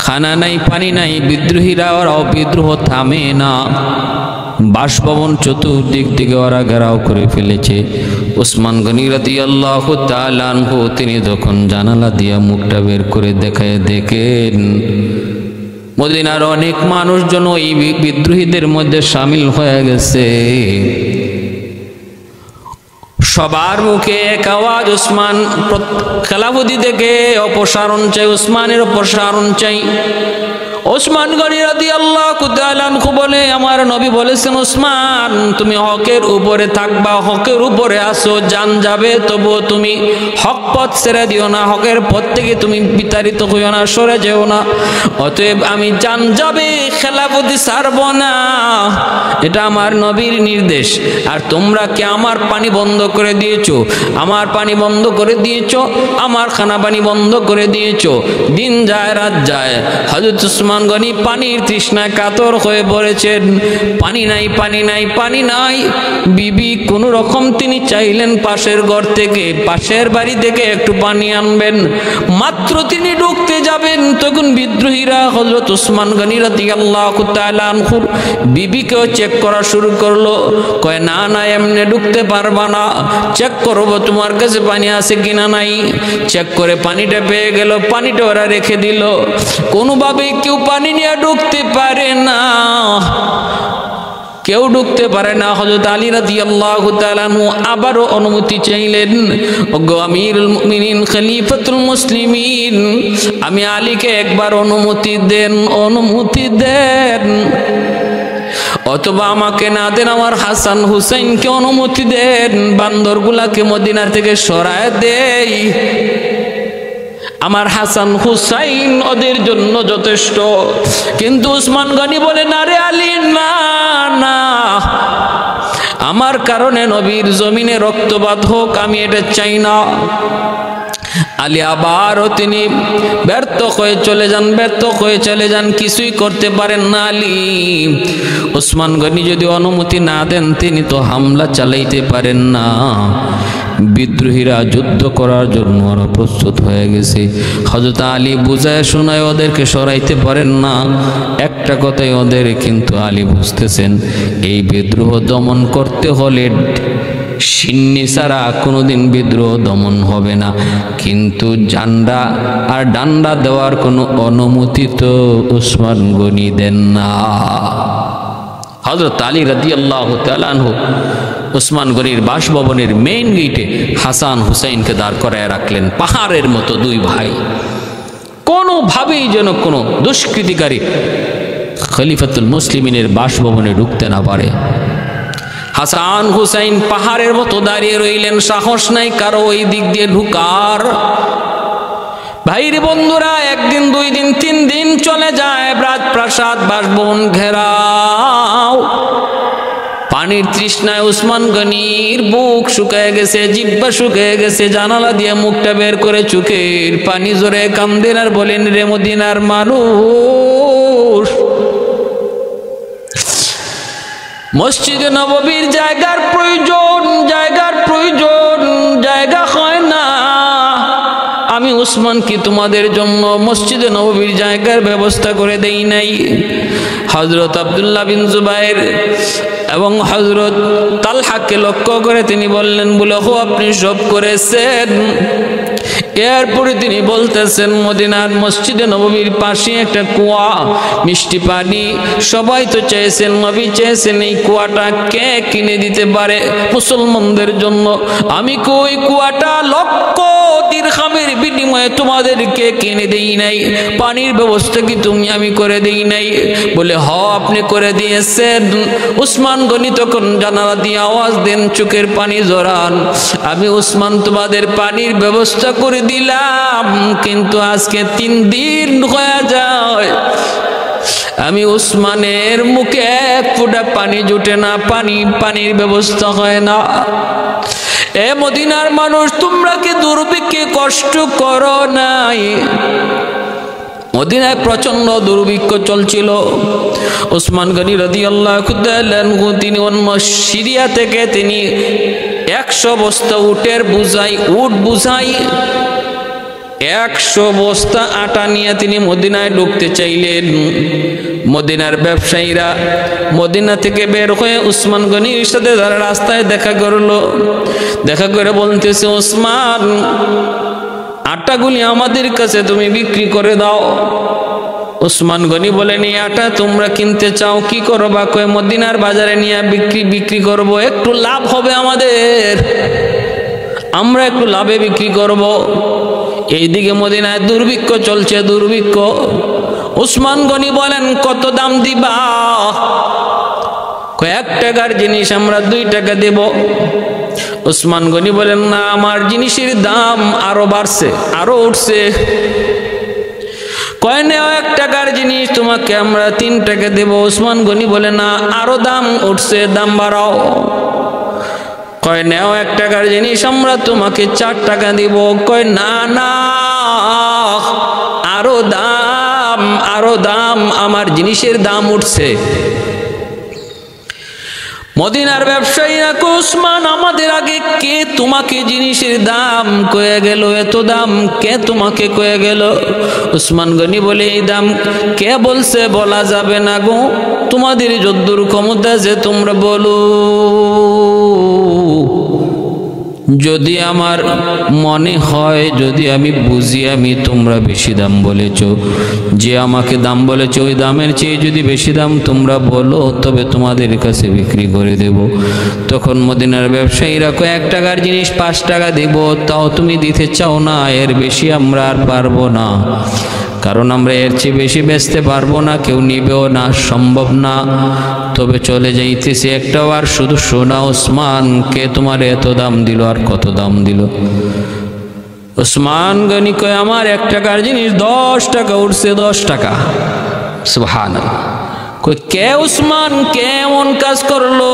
খানা নাই, পানি নাই, বিদ্রোহীরা ওরাও বিদ্রোহ থামে না। বাসভবন চতুর্দিক থেকে ওরা ঘেরাও করে ফেলেছে। উসমান গনি রাদিয়াল্লাহু তাআলা আনহু তিনি যখন জানালা দিয়া মুখটা বের করে দেখেন মদিনার অনেক মানুষজন এই বিদ্রোহীদের মধ্যে শামিল হয়ে গেছে। সবার মুখে এক আওয়াজ, উসমান খেলাফতি থেকে অপসারণ চাই, উসমানের অপসারণ চাই। ওসমান গনি রাদিয়াল্লাহু তাআলা আনহু বলে, আমার নবী বলেছেন, ওসমান তুমি হকের উপরে থাকবা, হকের উপরে আসো, জান যাবে তবুও তুমি হক পথ ছেড়ে দিও না, হকের পথ থেকে তুমি বিতাড়িত হইও না, সরে যেও না। অতএব আমি জান যাবে খেলাফতি ছাড়ব না, এটা আমার নবীর নির্দেশ। আর তোমরা কি আমার পানি বন্ধ করে দিয়েছো, আমার পানি বন্ধ করে দিয়েছো, আমার খানা পানি বন্ধ করে দিয়েছো। দিন যায় রাত যায়, হযরত ওসমান গনি পানির তৃষ্ণায় কাতর হয়ে পড়েছেন। পানি নাই, পানি নাই, পানি নাই। বিবি কোন রকম তিনি চাইলেন পাশের ঘর থেকে, পাশের বাড়ি থেকে একটু পানি আনবেন। মাত্র তিনি ঢুকতে যাবেন, তখন বিদ্রোহীরা হযরত ওসমান গনি রাদিয়াল্লাহু তাআলা আনহুর বিবিকেও চেক করা শুরু করলো। কয় না না, এমনি ঢুকতে পারবা না, চেক করবো তোমার কাছে পানি আছে কিনা নাই। চেক করে পানিটা পেয়ে গেল, পানিটা ওরা রেখে দিল। কোনোভাবে কেউ পানি নিয়ে ঢুকতে পারে না, কেউ ঢুকতে পারে না। হযরত আলী রাদিয়াল্লাহু তাআলা আবারও অনুমতি চাইলেন, ওগো আমিরুল মুমিনিন, খলিফাতুল মুসলিমিন, আমি আলীকে একবার অনুমতি দেন, অনুমতি দেন। অথবা আমাকে না দেন, আমার হাসান হুসাইনকে অনুমতি দেন, বান্দরগুলাকে মদিনার থেকে সরায় দেই। আমার হাসান হুসাইন ওদের জন্য যথেষ্ট। কিন্তু ওসমান গনি বলে, না রে আলী, না না, আমার কারণে নবীর জমিনে রক্তপাত হোক, আমি এটা চাই না। আলী আবারও তিনি ব্যর্থ হয়ে চলে যান, ব্যর্থ হয়ে চলে যান, কিছুই করতে পারেন না আলী। ওসমান গনি যদি অনুমতি না দেন, তিনি তো হামলা চালাইতে পারেন না। বিদ্রোহীরা যুদ্ধ করার জন্য ওরা প্রস্তুত হয়ে গেছে। হযরত আলী বুঝায় শোনায় ওদেরকে সরাইতে পারেন না। একটা কথাই ওদের কিন্তু আলী বুঝতেছেন, এই বিদ্রোহ দমন করতে হলে সিন্নি ছাড়া কোনোদিন বিদ্রোহ দমন হবে না। কিন্তু জান্ডা আর ডান্ডা দেওয়ার কোনো অনুমতি তো ওসমান গনি দেন না। হযরত আলী রাদিয়াল্লাহু তাআলা আনহু ওসমান গনির বাসভবনের মেইন গেটে হাসান হুসাইনকে দাঁড় করায় রাখলেন, পাহাড়ের মতো দুই ভাই। কোনোভাবেই যেন কোনো দুষ্কৃতিকারী খলিফাতুল মুসলিমিনের বাসভবনে ঢুকতে না পারে। হাসান হুসাইন পাহাড়ের মতো দাঁড়িয়ে রইলেন, সাহস নাই কারো ওই দিক দিয়ে ঢুকার। ভাইরে বন্ধুরা, একদিন, দুই দিন, তিন দিন চলে যায়, রাজপ্রাসাদ বাসভবন ঘেরাও। পানির তৃষ্ণায় ওসমান গনির বুক শুকায় গেছে, জিহ্বা শুকিয়ে গেছে, জানালা দিয়ে মুখটা বের করে চোখের পানি জোরে কান্দেন আর বলেন, রে মদিনার মানুষ, মসজিদে নববীর জায়গার প্রয়োজন, জায়গার প্রয়োজন, জায়গা হয় না। আমি ওসমান কি তোমাদের জন্য মসজিদে নববীর জায়গার ব্যবস্থা করে দেই নাই? হযরত আব্দুল্লাহ বিন জুবাইর এবং হযরত তালহাকে লক্ষ্য করে তিনি বললেন, বলে হো আপনি সব করেছেন। এরপরে তিনি বলতেছেন, মদিনার মসজিদে নববীর পাশে একটা কুয়া, মিষ্টি পানি, সবাই তো চেয়েছেন, নবী চেয়েছেন, এই কুয়াটা কে কিনে দিতে পারে মুসলমানদের জন্য? আমি কই কুয়াটা লক্ষ দিরহামের বিনিময়ে তোমাদেরকে কিনে দেই নাই, পানির ব্যবস্থা কি আমি করে দেই নাই? বলে হ, আপনি করে দিয়েছেন। ওসমান গনি তখন জানালা দিয়ে আওয়াজ দেন, চোখের পানি জড়ান, আমি ওসমান তোমাদের পানির ব্যবস্থা করে দিলাম, কিন্তু আজকে 3 দিন হয়ে যায় আমি ওসমানের মুখে এক ফোঁটা পানি জুটে না, পানির ব্যবস্থা হয় না। এ মদিনার মানুষ, তোমরা কি দুর্ভিক্ষে কষ্ট করো নাই? মদিনায় প্রচন্ড দুর্ভিক্ষ চলছিল। ওসমান গনি রাদিয়াল্লাহু তাআলা আনহু তিনি সিরিয়া থেকে তিনি 100 বস্তা উটের বুঝাই, উট বুঝাই 100 বস্তা আটা নিয়ে তিনি মদিনায় ঢুকতে চাইলেন। মদিনার ব্যবসায়ীরা মদিনা থেকে বের হয়ে ওসমান গনির সাথে যারা রাস্তায় দেখা করলো, দেখা করে বলতেছে, ওসমান, আটাগুলি আমাদের কাছে তুমি বিক্রি করে দাও। ওসমান গনি বলেন, এই আটা তোমরা কিনতে চাও, কি করবা? কয় মদিনার বাজারে নিয়ে বিক্রি করব, একটু লাভ হবে আমাদের, আমরা একটু লাভে বিক্রি করব। এইদিকে মদিনায় দুর্ভিক্ষ চলছে, দুর্ভিক্ষ। উসমান গনি বলেন কত দাম দিবা? কয়েক টাকার জিনিস আমরা 2 টাকা দেব। উসমান গনি বলেন না, আমার জিনিসের দাম আরো বাড়ছে, আরো উঠছে। কয় নেও 1 টাকার জিনিস তোমাকে আমরা 3 টাকা দেব। উসমান গনি বলে না, আরো দাম উঠছে, দাম বাড়াও। কয় নেও 1 টাকার জিনিস আমরা তোমাকে 4 টাকা দিব। কয় না না, আরো দাম, আরো দাম, আমার জিনিসের দাম উঠছে। মদিনার ব্যবসায়ীরা কয় উসমান, আমাদের আগে কে তোমাকে জিনিসের দাম কয়ে গেল? এত দাম কে তোমাকে কয়ে গেল? উসমান গনি বলে, এই দাম কে বলছে বলা যাবে না গো, তোমাদের যদ্দুর ক্ষমতা যে তোমরা বলো। যদি আমার মনে হয়, যদি আমি বুঝি আমি তোমরা বেশি দাম বলেছ, যে আমাকে দাম বলেছ ওই দামের চেয়ে যদি বেশি দাম তোমরা বলো, তবে তোমাদের কাছে বিক্রি করে দেব। তখন মদিনার ব্যবসায়ীরা 1 টাকার জিনিস 5 টাকা দেব, তাও তুমি দিতে চাও না, এর বেশি আমরা আর পারবো না, কারণ আমরা এর চেয়ে বেশি বেচতে পারবো না, কেউ নিবেও না, সম্ভব না। তবে চলে যাইতেছি, একটাও আর শুধু শোনা উসমান, কে তোমার এত দাম দিল আর কত দাম দিল? উসমান গনি কয়, আমার 1 টাকার জিনিস 10 টাকা উঠছে, 10 টাকা। সুবহানাল্লাহ। কই কে উসমান, কে এমন কাজ করলো?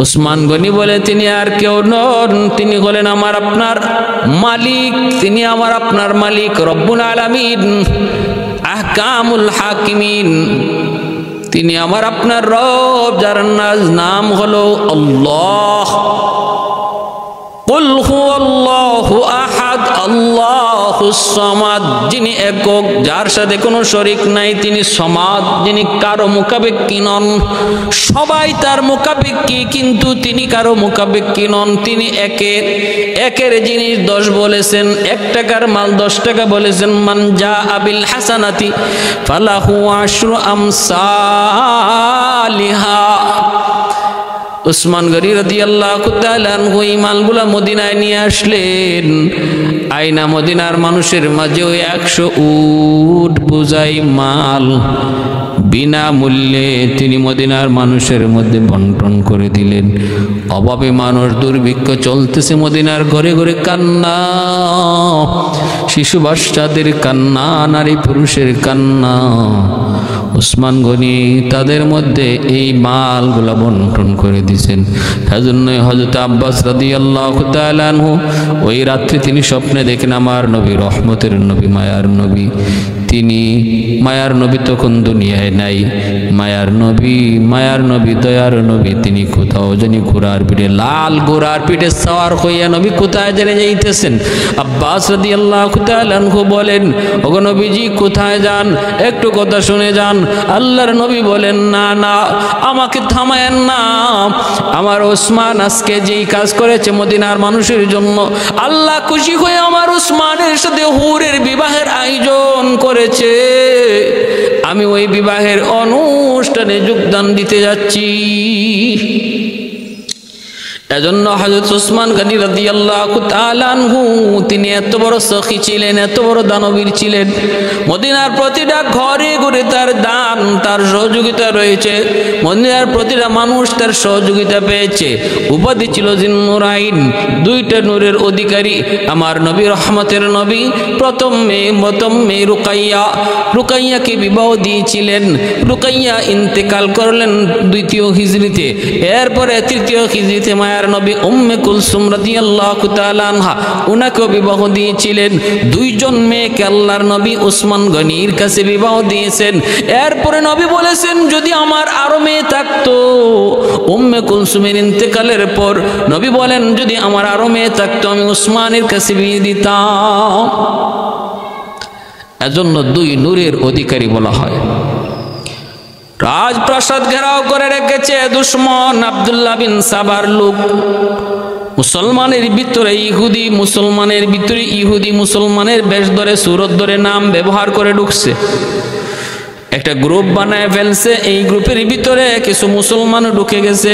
উসমান গনি বলে, তিনি আর কেউ নন, তিনি হলেন আমার আপনার মালিক, তিনি আমার আপনার মালিক রব্বুল আলামিন, আহকামুল হাকিমিন। তিনি আমার আপনার রব, যার নাম হলো আল্লাহ। কুল হুয়াল্লাহু আহাদ আল্লাহুস সামাদ, যিনি একক, যার সাথে কোনো শরীক নাই, তিনি সমাদ, যিনি কারো মুখাপেক্ষী নন। সবাই তার মুখাপেক্ষী, কিন্তু তিনি কারো মুখাপেক্ষী নন। তিনি একের জিনিস 10 বলেছেন, 1 টাকার মাল 10 টাকা বলেছেন। মান জা আবিল হাসানাতি ফালাহু আশরু আমসালিহা। উসমান গনি রাদিয়াল্লাহু তাআলা আনহু এই মালগুলা মদিনায় নিয়ে আসলেন। আইনা মদিনার মানুষের মাঝে 100 উট বোঝাই মাল বিনামূল্যে তিনি মদিনার মানুষের মধ্যে বন্টন করে দিলেন। অভাবে মানুষ, দুর্ভিক্ষ চলতেছে, মদিনার ঘরে ঘরে কান্না, শিশু বাচ্চাদের কান্না, নারী পুরুষের কান্না। উসমান গনি তাদের মধ্যে এই মালগুলা বন্টন করে দিয়েছেন। সেজন্য হযরত আব্বাস রাদিয়াল্লাহু তাআলা আনহু ওই রাত্রে তিনি স্বপ্নে দেখেন আমার নবী, রহমতের নবী, মায়ার নবী। তিনি মায়ার নবী তখন দুনিয়ায় নাই। মায়ার নবী, দয়ার নবী, তিনি কোথাও জানি ঘোড়ার পিঠে, লাল ঘোড়ার পিঠে সওয়ার হইয়া নবী কোথায় জেনে যাইতেছেন। আব্বাস রাদিয়াল্লাহু তাআলা আনহু বলেন, ওগো নবীজি কোথায় যান? একটু কথা শুনে যান। আল্লাহর নবী বলেন, না না, আমাকে থামায়েন না। আমার ওসমান আজকে যেই কাজ করেছে মদিনার মানুষের জন্য, আল্লাহ খুশি হয়ে আমার ওসমানের সাথে হুরের বিবাহের আয়োজন করেছে। আমি ওই বিবাহের অনুষ্ঠানে যোগদান দিতে যাচ্ছি। এজন্য হযরত উসমান গনি রাদিয়াল্লাহু তাআলা আনহু তিনি এত বড় সখী ছিলেন, এত বড় দানবীর ছিলেন। মদিনার প্রতিটা ঘরে ঘরে তার দান, তার সহযোগিতা রয়েছে। মদিনার প্রতিটা মানুষ তার সহযোগিতা পেয়েছে। উপাধি ছিল জিন্নুরাইন, 2টা নূরের অধিকারী। আমার নবী, রহমতের নবী, প্রথম মেয়ে রুকাইয়াকে বিবাহ দিয়েছিলেন। রুকাইয়া ইন্তেকাল করলেন 2য় হিজরিতে। এরপরে 3য় হিজরিতে মায়া নবী উম্মে কুলসুম রাদিয়াল্লাহু তাআলা আনহা উনাকে বিবাহ দিয়েছিলেন। 2 জন মেয়েকে আল্লাহর নবী উসমান গনির কাছে বিবাহ দিয়েছেন। এরপরে নবী বলেছেন, যদি আমার আরো মেয়ে থাকতো, উম্মে কুলসুমের ইন্তেকালের পর নবী বলেন, যদি আমার আরো মেয়ে থাকতো আমি উসমানের কাছে বিয়ে দিতাম। এজন্য 2 নূরের অধিকারী বলা হয়। রাজপ্রাসাদ ঘেরাও করে রেখেছে দুশমন, আব্দুল্লাহ বিন সাবার লোক। মুসলমানের ভিতরে ইহুদি, মুসলমানের ভিতরে ইহুদি, মুসলমানের বেশ ধরে, সুরত ধরে, নাম ব্যবহার করে ঢুকছে। একটা গ্রুপ বানায় ফেলছে। এই গ্রুপের ভিতরে কিছু মুসলমান ঢুকে গেছে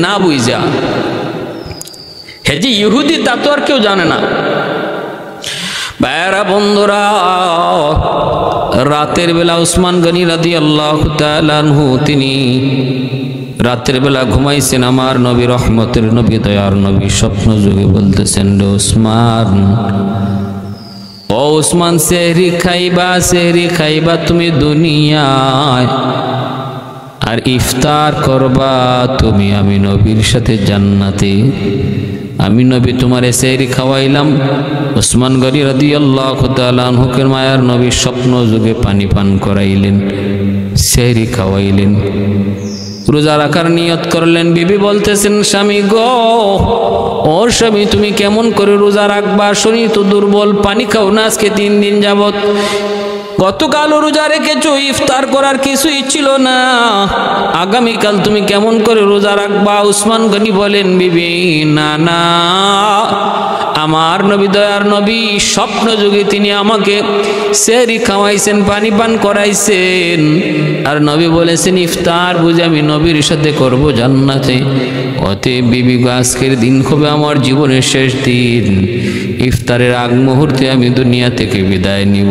না বুঝা। হে যে ইহুদি তা তো আর কেউ জানে না। ভাইরা বন্ধুরা, রাতের বেলা উসমান গনি রাদিয়াল্লাহু তাআলা আনহু তিনি রাতের বেলা ঘুমাইছেন। আমার নবী, রহমতের নবী, দয়ার নবী স্বপ্ন যুগে বলতেছেন, রে উসমান, ও উসমান, সেহরি খাইবা তুমি দুনিয়ায়, আর ইফতার করবা তুমি আমি নবীর সাথে জান্নাতে। আমি নবী তোমারে সেহরি খাওয়াইলাম। উসমান গনি রাদিয়াল্লাহু তাআলা আনহুকে মায়ার নবী স্বপ্ন যুগে পানি পান করাইলেন, সেহরি খাওয়াইলেন, রোজা রাখার নিয়ত করলেন। বিবি বলতেছেন, স্বামী গো, ওর স্বামী তুমি কেমন করে রোজা রাখবা? শরীর তো দুর্বল, পানি খাও না আজকে 3 দিন যাবত। গতকাল রোজা রেখেছো, ইফতার করার কিছুই ছিল না, আগামীকাল তুমি কেমন করে রোজা রাখবা? উসমান গনি বলেন, বিবি না না, আমার নবী, দয়ার নবী স্বপ্ন যুগে তিনি আমাকে সেহরি খাওয়াইছেন, পানি পান করাইছেন, আর নবী বলেছেন ইফতার বুঝে আমি নবীর সাথে করব জান্নাতে। অতএব বিবি গো, আজকের দিন হবে আমার জীবনের শেষ দিন, ইফতারের আগ মুহূর্তে আমি দুনিয়া থেকে বিদায় নিব।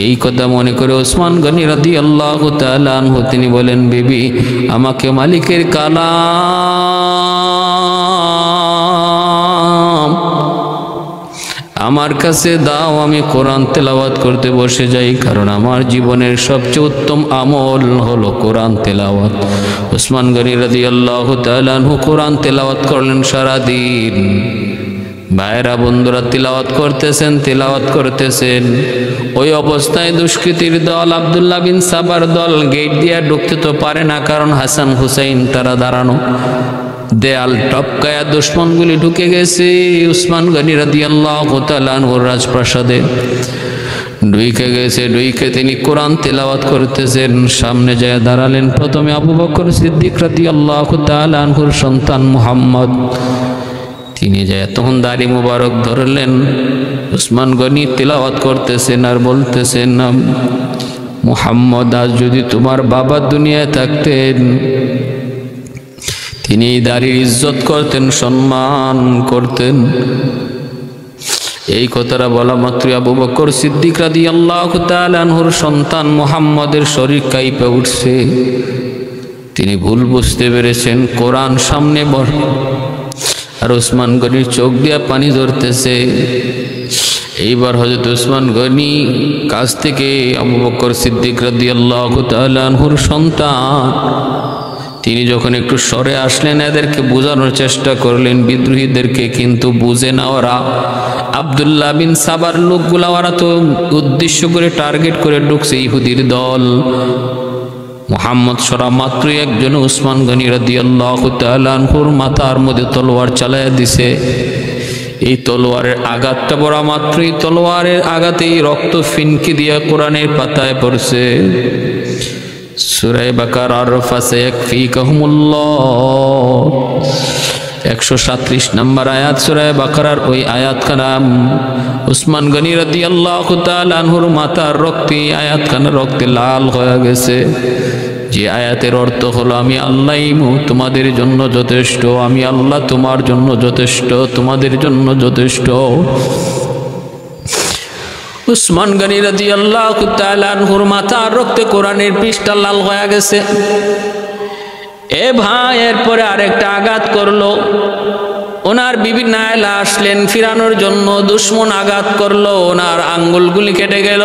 এই কথা মনে করে উসমান গনি রাদিয়াল্লাহু তাআলা আনহু তিনি বলেন, বিবি আমাকে মালিকের কালাম আমার কাছে দাও, আমি কোরআন তেলাওয়াত করতে বসে যাই, কারণ আমার জীবনের সবচেয়ে উত্তম আমল হলো কোরআন তেলাওয়াত। উসমান গনি রাদিয়াল্লাহু তাআলা আনহু কোরআন তেলাওয়াত করলেন সারাদিন। ভাইরা বন্ধুরা, তিলাওয়াত করতেছেন। ওই অবস্থায় দুষ্কৃতীর দল, আব্দুল্লাহ বিন সাবার দল গেট দিয়ে ঢুকতে তো পারে না, কারণ হাসান হুসাইন তারা দাঁড়ানো। দেয়াল টপকায়া দুশ্মনগুলি ঢুকে গেছে উসমান গনি রাদিয়াল্লাহু তাআলা আনহুর রাজপ্রাসাদে। ঢুকে তিনি কোরআন তেলাওয়াত করতেছেন। সামনে যায় দাঁড়ালেন প্রথমে আবু বকর সিদ্দিক রাদিয়াল্লাহু তাআলা আনহুর সন্তান মুহাম্মদ। তিনি যায় তখন দাড়ি মুবারক ধরলেন। উসমান গনি তেলাওয়াত করতেছেন আর বলতেছেন, মুহাম্মদ, আজ যদি তোমার বাবা দুনিয়ায় থাকতেন, তিনি দাড়ির ইজ্জত করতেন, সম্মান করতেন। এই কথাটা বলা মাত্র আবু বকর সিদ্দিক রাদিয়াল্লাহু তাআলা আনহুর সন্তান মুহাম্মদের শরীর কাঁপে উঠছে। তিনি ভুল বুঝতে পেরেছেন, কোরআন সামনে বড়, আর উসমান গনির চোখ দিয়া পানি ঝরতেছে। এইবার হযরত উসমান গনি কাছ থেকে আবু বকর সিদ্দিক রাদিয়াল্লাহু তাআলা আনহুর সন্তান তিনি যখন একটু সরে আসলেন, এদেরকে বোঝানোর চেষ্টা করলেন বিদ্রোহীদেরকে, কিন্তু বুঝে না ওরা। আব্দুল্লাহ বিন সাবার লোকগুলা ওরা তো উদ্দেশ্য করে টার্গেট করে ঢুকছে ইহুদির দল। মুহাম্মদ সরা মাত্রই একজন উসমান গনি রাদিয়াল্লাহু তাআলা আনহুর মাথার মধ্যে তলোয়ার চালায়া দিছে। এই তলোয়ারের আঘাতটা পড়া মাত্রই তলোয়ারের আঘাতেই রক্ত ফিনকি দিয়া কোরআনের পাতায় পড়ছে। সূরা বাকারার ফাসায়াকফিকাহুমুল্লাহ 137 নম্বর আয়াত সূরা বাকারার ওই আয়াতখানা উসমান গনি রাদিয়াল্লাহু তাআলা আনহুর মাথার রক্তে আয়াতখানা রক্তে লাল হয়ে গেছে। যে আয়াতের অর্থ হলো, আমি আল্লাহই তোমাদের জন্য যথেষ্ট, আমি আল্লাহ তোমার জন্য যথেষ্ট, তোমাদের জন্য যথেষ্ট। উসমান গনি রাদিয়াল্লাহু তাআলা আনহুর মাথার রক্তে কোরআনের পৃষ্ঠা লাল হয়ে গেছে। এ ভাই, এরপরে আরেকটা আঘাত করলো। ওনার বিবি নায়লা আসলেন ফিরানোর জন্য, দুশ্মন আঘাত করলো, ওনার আঙ্গুলগুলি কেটে গেল।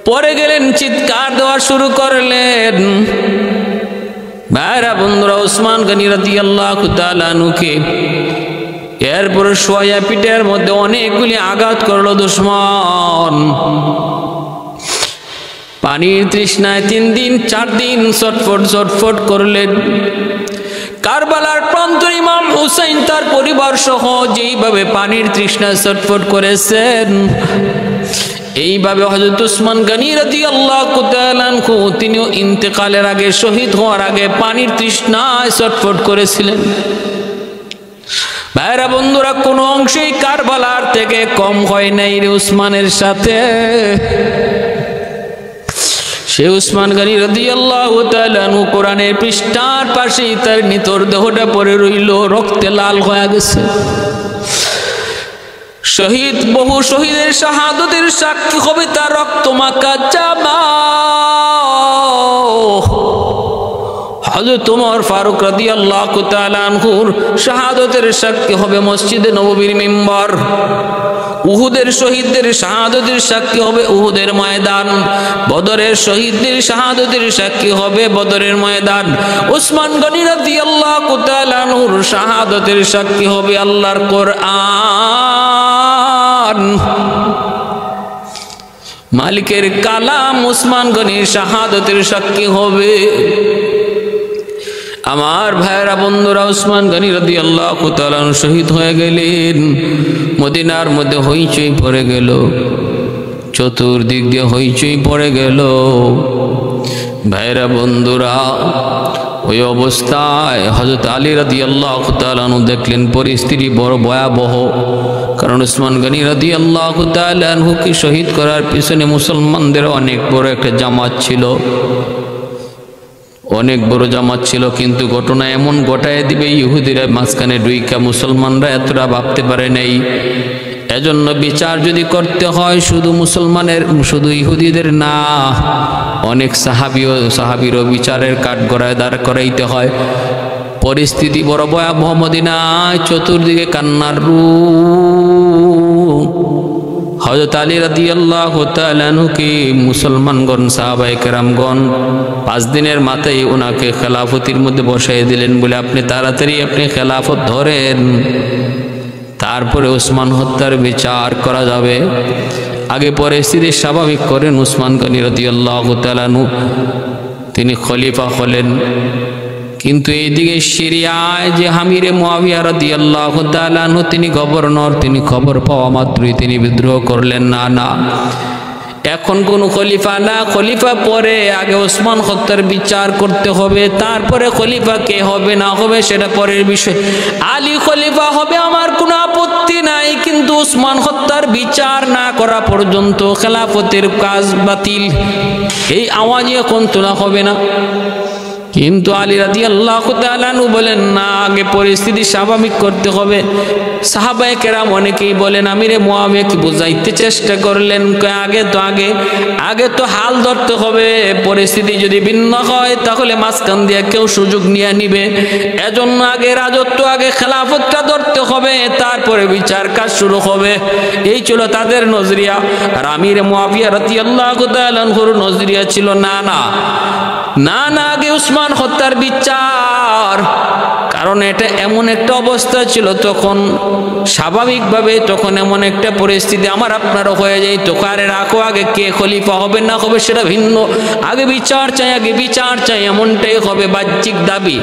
পরে গেলেন, চিৎকার দেওয়া শুরু করলেন। ভাইরা বন্ধুরা, উসমান গনি রাদিয়াল্লাহু তাআলা আনহুকে এরপরে শোয়া পিঠের মধ্যে অনেকগুলি আঘাত করলো দুশ্মন। পানির তৃষ্ণায় 3 দিন 4 দিন ছটফট করলেন। কারবালার প্রান্তর ইমাম হুসাইন তার পরিবার সহ যেইভাবে পানির তৃষ্ণায় ছটফট করেছেন, এইভাবে হযরত উসমান গনি রাদিয়াল্লাহু তাআলা আনহু তিনিও ইন্তেকালের আগে, শহীদ হওয়ার আগে পানির তৃষ্ণায় ছটফট করেছিলেন। ভাইরা বন্ধুরা, কোনো অংশেই কারবালার থেকে কম হয় নাই রে উসমানের সাথে। সে উসমান গনি রাদিয়াল্লাহু তাআলা আনহু কোরআনের পৃষ্ঠার পাশেই তার নিতর দেহটা পড়ে রইল, রক্তে লাল হয়ে গেছে। শহীদ বহু শহীদের শাহাদাতের সাক্ষী হবে তার রক্ত মাখা জামা। হযরত ওমর ফারুক রাদিয়াল্লাহু তাআলা আনহুর শাহাদাতের সাক্ষী হবে মসজিদে নববীর মিম্বর। উহুদের শহীদদের শাহাদাতের সাক্ষী হবে উহুদের ময়দান। বদরের শহীদদের শাহাদাতের সাক্ষী হবে বদরের ময়দান। উসমান গনি রাদিয়াল্লাহু তাআলা আনহুর শাহাদাতের সাক্ষী হবে আল্লাহর কোরআন। মালিকের কালাম উসমান গনির শাহাদাতের সাক্ষী হবে। আমার ভাইরা বন্ধুরা, উসমান গনি রাদিয়াল্লাহু তাআলা শহীদ হয়ে গেলেন। মদিনার মধ্যে হইচই পড়ে গেল, চতুর্দিক দিয়ে হইচই পড়ে গেল। ভাইরা বন্ধুরা, ওই অবস্থায় হযরত আলী রাদিয়াল্লাহু তাআলা দেখলেন পরিস্থিতি বড় ভয়াবহ। কারণ উসমান গনি রাদিয়াল্লাহু তাআলা কে শহীদ করার পিছনে মুসলমানদের অনেক বড় একটা জামাত ছিল, অনেক বড় জামাত ছিল। কিন্তু ঘটনা এমন ঘটায় দিবে ইহুদিরা মাঝখানে ঢুইকা, মুসলমানরা এতটা ভাবতে পারে নাই। এজন্য বিচার যদি করতে হয় শুধু মুসলমানের, শুধু ইহুদিদের না, অনেক সাহাবীরও বিচারের কাঠগড়ায় দাঁড় করাইতে হয়। পরিস্থিতি বড় ভয়াবহ। মদিনায় চতুর্দিকে কান্নার রূপ। হযরত আলী রাদিয়াল্লাহু তাআলা আনহুকে মুসলমানগণ, সাহাবায়ে কেরামগণ 5 দিনের মাথায় ওনাকে খেলাফতির মধ্যে বসাই দিলেন, বলে আপনি তাড়াতাড়ি আপনি খেলাফত ধরেন, তারপরে ওসমান হত্যার বিচার করা যাবে। আগে পরিস্থিতি স্বাভাবিক করেন উসমান গনি রাদিয়াল্লাহু তাআলা আনহু, তিনি খলিফা হলেন। কিন্তু এইদিকে সিরিয়ায় যে আমিরে মুয়াবিয়া রাদিয়াল্লাহু তাআলা আনহু তিনি গভর্নর, তিনি খবর পাওয়া মাত্রই তিনি বিদ্রোহ করলেন। না, এখন কোন খলিফা না, খলিফা পরে, আগে ওসমান হত্যার বিচার করতে হবে, তারপরে খলিফা কে হবে না হবে সেটা পরের বিষয়। আলী খলিফা হবে আমার কোনো আপত্তি নাই, কিন্তু ওসমান হত্যার বিচার না করা পর্যন্ত খেলাফতের কাজ বাতিল, এই আওয়াজ এখন তোলা হবে না। কিন্তু আলী রাদিয়াল্লাহু তাআলা আনহু বলেন না, আগে পরিস্থিতি স্বাভাবিক করতে হবে। সাহাবায়ে কেরাম অনেকেই বলেন আমিরে মুয়াবিয়াকে বুঝাইতে চেষ্টা করলেন, আগে তো হাল ধরতে হবে, পরিস্থিতি যদি ভিন্ন হয় তাহলে মাঝখান দিয়ে কেউ সুযোগ নিয়ে নিবে, এজন্য আগে রাজত্ব, আগে খেলাফতটা ধরতে হবে, তারপরে বিচার কাজ শুরু হবে। এই ছিল তাদের নজরিয়া। আর আমিরে মুয়াবিয়া রাদিয়াল্লাহু তাআলা আনহুর নজরিয়া ছিল না, আগে উসমান হত্যার বিচার। কারণ এটা এমন একটা অবস্থা ছিল তখন, স্বাভাবিকভাবে তখন এমন একটা পরিস্থিতি আমার আপনারও হয়ে যায়, তো কারে রাখো, আগে কে খলিফা হবে না হবে সেটা ভিন্ন, আগে বিচার চাই, এমনটাই হবে বাহ্যিক দাবি।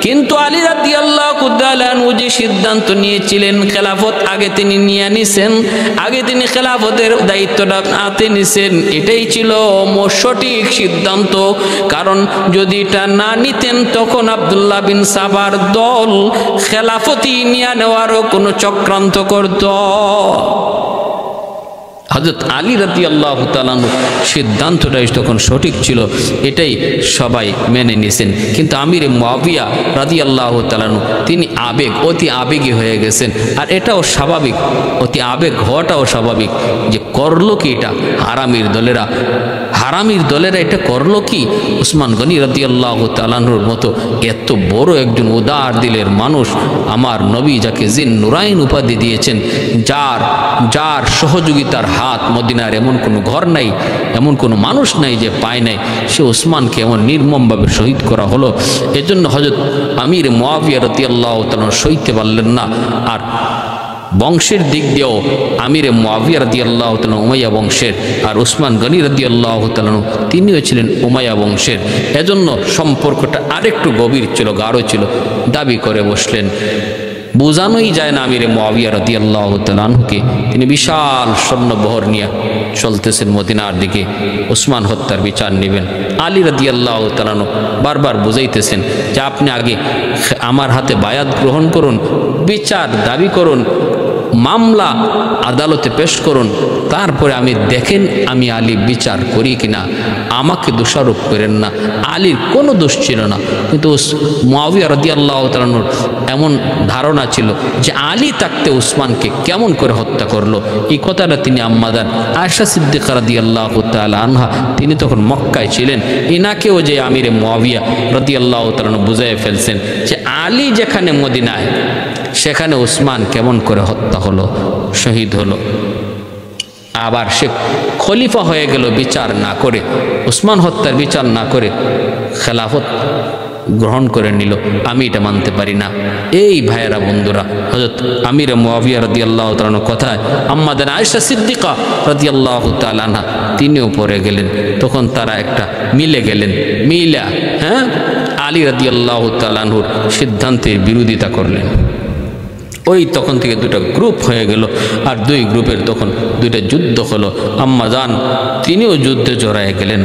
কিন্তু আলী রাদিয়াল্লাহু তাআলা আনহু যে সিদ্ধান্ত নিয়েছিলেন, খেলাফত আগে তিনি নিয়ে নিছেন, আগে তিনি খেলাফতের দায়িত্বটা হাতে নিছেন, এটাই ছিল সঠিক সিদ্ধান্ত। কারণ যদি এটা না নিতেন তখন আব্দুল্লাহ বিন সাবার দল খেলাফতি নিয়ে নেওয়ারও কোনো চক্রান্ত করত। হযরত আলী রাদিয়াল্লাহু তাআলা সিদ্ধান্তটাই তখন সঠিক ছিল, এটাই সবাই মেনে নিয়েছেন। কিন্তু আমিরে মুয়াবিয়া রাদিয়াল্লাহু তাআলা তিনি অতি আবেগী হয়ে গেছেন। আর এটাও স্বাভাবিক, অতি আবেগ হওয়াটাও স্বাভাবিক। যে করলো কি এটা হারামির দলেরা এটা করলো কি? উসমান গনি রাদিয়াল্লাহু তাআলার মতো এত বড় একজন উদার দিলের মানুষ, আমার নবী যাকে জিন নুরাইন উপাধি দিয়েছেন, যার সহযোগিতার হাত মদিনার এমন কোনো ঘর নাই, এমন কোনো মানুষ নাই যে পায় নাই, সে উসমানকে এমন নির্মমভাবে শহীদ করা হলো। এজন্য হযরত আমির মুয়াবিয়া রাদিয়াল্লাহু তাআলা সইতে পারলেন না। আর বংশের দিক দিয়েও আমিরে মুয়াবিয়া রাদিয়াল্লাহু তাআলা উমাইয়া বংশের, আর উসমান গনি রাদিয়াল্লাহু তাআলা তিনিও ছিলেন উমাইয়া বংশের। এজন্য সম্পর্কটা আরেকটু গভীর ছিল, গাঢ় ছিল। দাবি করে বসলেন, বোঝানোই যায় না আমিরে মুয়াবিয়া রাদিয়াল্লাহু তাআলা আনহুকে, তিনি বিশাল সৈন্যবহর নিয়ে চলতেছেন মদিনার দিকে, উসমান হত্যার বিচার নেবেন। আলী রাদিয়াল্লাহু তাআলা বারবার বুঝাইতেছেন যে আপনি আগে আমার হাতে বায়াত গ্রহণ করুন, বিচার দাবি করুন, মামলা আদালতে পেশ করুন, তারপরে আমি দেখেন আমি আলী বিচার করি কিনা, আমাকে দোষারোপ করেন না। আলীর কোনো দোষ ছিল না, কিন্তু মুআবিয়া রাদিয়াল্লাহু তাআলা আনহুর এমন ধারণা ছিল যে আলী থাকতে উসমানকে কেমন করে হত্যা করলো। এই কথাটা তিনি আম্মাজান আয়েশা সিদ্দিকা রাদিয়াল্লাহু তাআলা আনহা, তিনি তখন মক্কায় ছিলেন, ইনাকেও যে আমিরে মুআবিয়া রাদিয়াল্লাহু তাআলা আনহু বুঝাইয়া ফেলছেন যে আলী যেখানে মদিনায়, সেখানে উসমান কেমন করে হত্যা হলো, শহীদ হলো। আবার সে খলিফা হয়ে গেল বিচার না করে, উসমান হত্যার বিচার না করে খেলাফত গ্রহণ করে নিল। আমি এটা মানতে পারি না। এই ভাইয়েরা বন্ধুরা, হযরত আমিরে মুআবিয়া রাদিয়াল্লাহু তাআলা আনহুর কথায় আম্মাজান আয়েশা সিদ্দিকা রাদিয়াল্লাহু তাআলা আনহা তিনিও পড়ে গেলেন। তখন তারা একটা মিলে গেলেন, মিলা আলী রাদিয়াল্লাহু তাআলা আনহুর সিদ্ধান্তের বিরোধিতা করলেন। ওই তখন থেকে দুটা গ্রুপ হয়ে গেল, আর দুই গ্রুপের তখন দুইটা যুদ্ধ হলো। আম্মাজান তিনিও যুদ্ধে জড়ায় গেলেন,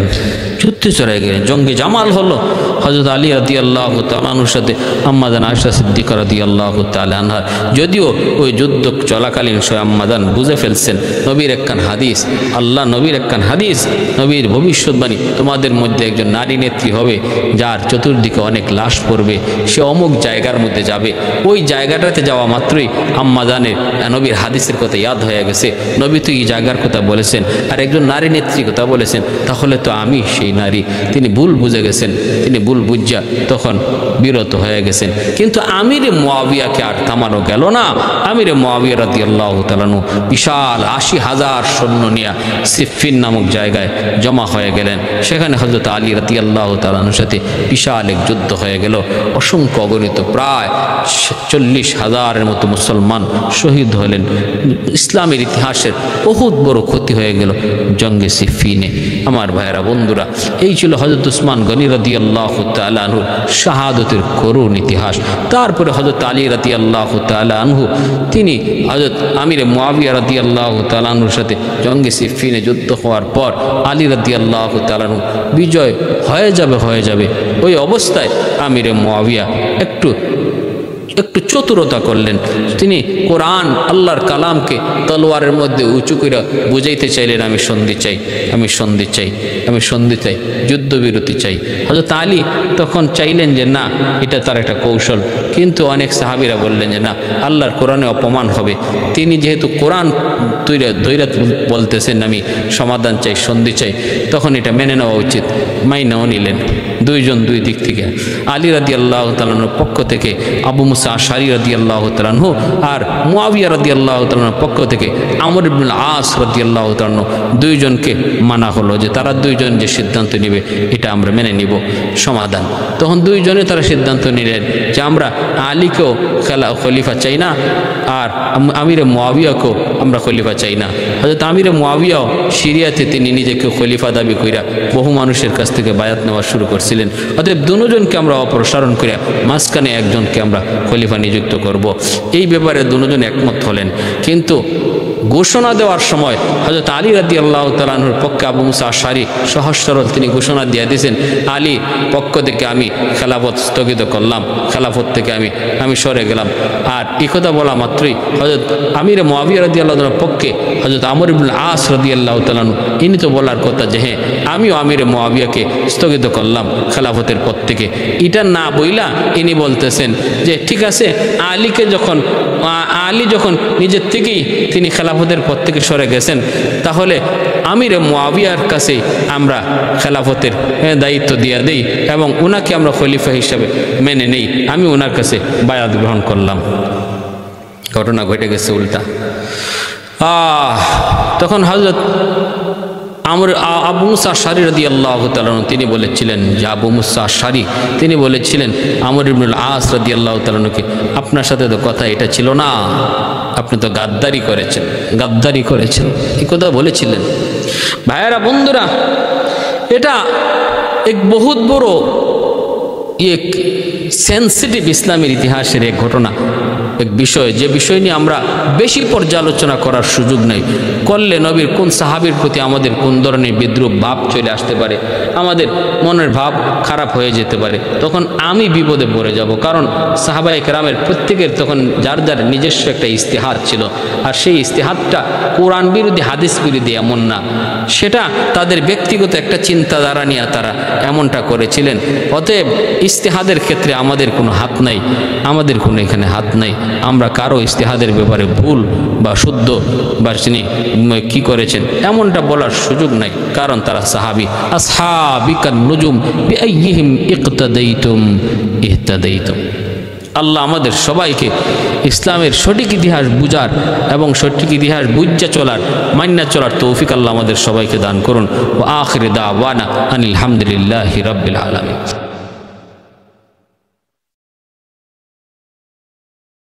জঙ্গে জামাল হলো। হযরত আলী রাদিয়াল্লাহু তাআলা আনহুর সাথে আম্মাজান আয়েশা সিদ্দিকা রাদিয়াল্লাহু তাআলা আনহা, যদিও ওই যুদ্ধ চলাকালীন সময় আম্মাজান বুঝে ফেলছেন নবীর একখান হাদিস, আল্লাহ নবীর একখান হাদিস, নবীর ভবিষ্যৎবাণী, তোমাদের মধ্যে একজন নারী নেত্রী হবে যার চতুর্দিকে অনেক লাশ পড়বে, সে অমুক জায়গার মধ্যে যাবে। ওই জায়গাটাতে যাওয়া মাত্রই আম্মাজানের নবীর হাদিসের কথা ইয়াদ হয়ে গেছে, নবী তো এই জায়গার কথা বলেছেন আর একজন নারী নেত্রীর কথা বলেছেন, তাহলে তো আমি সেই নারী। তিনি ভুল বুঝে গেছেন, তিনি ভুল বুঝা তখন বিরত হয়ে গেছেন। কিন্তু আমিরে মুআবিয়াকে আর থামানো গেল না। আমিরে মুআবিয়া রাদিয়াল্লাহু তাআলা আনহু বিশাল ৮০,০০০ সৈন্য নিয়ে সিফফিন নামক জায়গায় জমা হয়ে গেলেন। সেখানে হযরত আলী রাদিয়াল্লাহু তাআলা আনহুর সাথে বিশাল এক যুদ্ধ হয়ে গেল। অসংখ্য অগণিত প্রায় ৪০,০০০-এর মতো মুসলমান শহীদ হলেন। ইসলামের ইতিহাসের বহুত বড় ক্ষতি হয়ে গেল জঙ্গে সিফফিনে। আমার ভাইয়েরা বন্ধুরা, এই ছিল হযরত উসমান গনি রাদিয়াল্লাহু তাআলা আনহুর শাহাদতের করুণ ইতিহাস। তারপরে হযরত আলী রাদিয়াল্লাহু তাআলা আনহু, তিনি হযরত আমিরে মুআবিয়া রাদিয়াল্লাহু তাআলা আনহুর সাথে জঙ্গে সিফফিনে যুদ্ধ হওয়ার পর আলী রাদিয়াল্লাহু তাআলা আনহু বিজয় হয়ে যাবে। ওই অবস্থায় আমিরে মুআবিয়া একটু চতুরতা করলেন। তিনি কোরআন আল্লাহর কালামকে তলোয়ারের মধ্যে উঁচু করে বুঝাইতে চাইলেন, আমি সন্ধি চাই, যুদ্ধবিরতি চাই। হযরত আলী তখন চাইলেন যে না, এটা তার একটা কৌশল, কিন্তু অনেক সাহাবীরা বললেন যে না, আল্লাহর কোরআনে অপমান হবে। তিনি যেহেতু কোরআন দৈরা বলতেছেন আমি সমাধান চাই, সন্ধি চাই, তখন এটা মেনে নেওয়া উচিত। মাইনাও নিলেন দুইজন, দুই দিক থেকে। আলী রাদিয়াল্লাহু তাআলা আনহুর পক্ষ থেকে আবু মুসা আশআরী রাদিয়াল্লাহু তাআলা আনহু, আর মুআবিয়া রাদিয়াল্লাহু তাআলা আনহুর পক্ষ থেকে আমর ইবনুল আস রাদিয়াল্লাহু তাআলা আনহু, দুইজনকে মানা হলো যে তারা দুইজন যে সিদ্ধান্ত নেবে এটা আমরা মেনে নিব। সমাধান তখন দুইজনে তারা সিদ্ধান্ত নিলেন যে আমরা আলীকেও খলিফা চাই না, আর আমিরে মুআবিয়াকেও আমরা খলিফা চাই না। হযরত আমিরে মুআবিয়াও সিরিয়াতে তিনি নিজেকে খলিফা দাবি কইরা বহু মানুষের কাছ থেকে বায়াত নেওয়া শুরু করছিলেন। অতএব দুজনকে আমরা অপসারণ করে মাঝখানে একজনকে আমরা খলিফা নিযুক্ত করব। এই ব্যাপারে দুজন একমত হলেন। কিন্তু ঘোষণা দেওয়ার সময় হযরত আলী রাদিয়াল্লাহু তাআলা আনহুর পক্ষে আবু মুসা আশআরী সহজ সরল তিনি ঘোষণা দিয়ে দিয়েছেন, আলী পক্ষ থেকে আমি খেলাফত স্থগিত করলাম, খেলাফত থেকে আমি সরে গেলাম। আর এই কথা বলা মাত্রই হযরত আমিরে মুআবিয়া রাদিয়াল্লাহু তাআলার পক্ষে হযরত আমর ইবনুল আস রাদিয়াল্লাহু তাআলা আনহু, ইনি তো বলার কথা যে হ্যাঁ, আমিও আমিরে মুআবিয়াকে স্থগিত করলাম খেলাফতের পদ থেকে। এটা না বইলা ইনি বলতেছেন যে ঠিক আছে, আলী যখন নিজের থেকেই তিনি খেলাফতের পদ থেকে সরে গেছেন, তাহলে আমিরে মুআবিয়ার কাছে আমরা খেলাফতের দায়িত্ব দিয়ে দেই এবং ওনাকে আমরা খলিফা হিসাবে মেনে নেই। আমি ওনার কাছে বায়াত গ্রহণ করলাম। ঘটনা ঘটে গেছে উল্টা। তখন হযরত আবু মুসা আশআরী রাদিয়াল্লাহু তাআলা তিনি বলেছিলেন যে আবু মুসা আশআরী তিনি বলেছিলেন আমর ইবনুল আস রাদিয়াল্লাহু তাআলা কে, আপনার সাথে তো কথা এটা ছিল না, আপনি তো গাদ্দারি করেছেন, এই কথা বলেছিলেন। ভাইয়েরা বন্ধুরা, এটা এক বহুত বড় এক সেন্সিটিভ ইসলামের ইতিহাসের এক ঘটনা। এক বিষয়, যে বিষয় নিয়ে আমরা বেশি পর্যালোচনা করার সুযোগ নেই। করলে নবীর কোন সাহাবীর প্রতি আমাদের কোন ধরনের বিদ্রুপ ভাব চলে আসতে পারে, আমাদের মনের ভাব খারাপ হয়ে যেতে পারে, তখন আমি বিপদে পড়ে যাব। কারণ সাহাবায়ে কেরামের প্রত্যেকের তখন যার যার নিজস্ব একটা ইস্তেহাদ ছিল, আর সেই ইস্তেহাদটা কোরআন বিরোধী হাদিস বিরোধী এমন না, সেটা তাদের ব্যক্তিগত একটা চিন্তাধারা নিয়ে তারা এমনটা করেছিলেন। অতএব ইস্তেহাদের ক্ষেত্রে আমাদের কোনো হাত নাই, আমাদের কোনো এখানে হাত নাই। আমরা কারো ইস্তেহাদের ব্যাপারে ভুল বা শুদ্ধ বা তিনি কী করেছেন এমনটা বলার সুযোগ নাই, কারণ তারা সাহাবী। আসহাবিকান নুজুম বিআইয়িহিম ইকতাদাইতুম ইহতাদাইতুম। আল্লাহ আমাদের সবাইকে ইসলামের সঠিক ইতিহাস বুঝার এবং সঠিক ইতিহাস বুঝা চলার, মান্না চলার তৌফিক আল্লাহ আমাদের সবাইকে দান করুন। ওয়া আখির দাওয়ানা আনিল হামদুলিল্লাহি রাব্বিল আলামিন।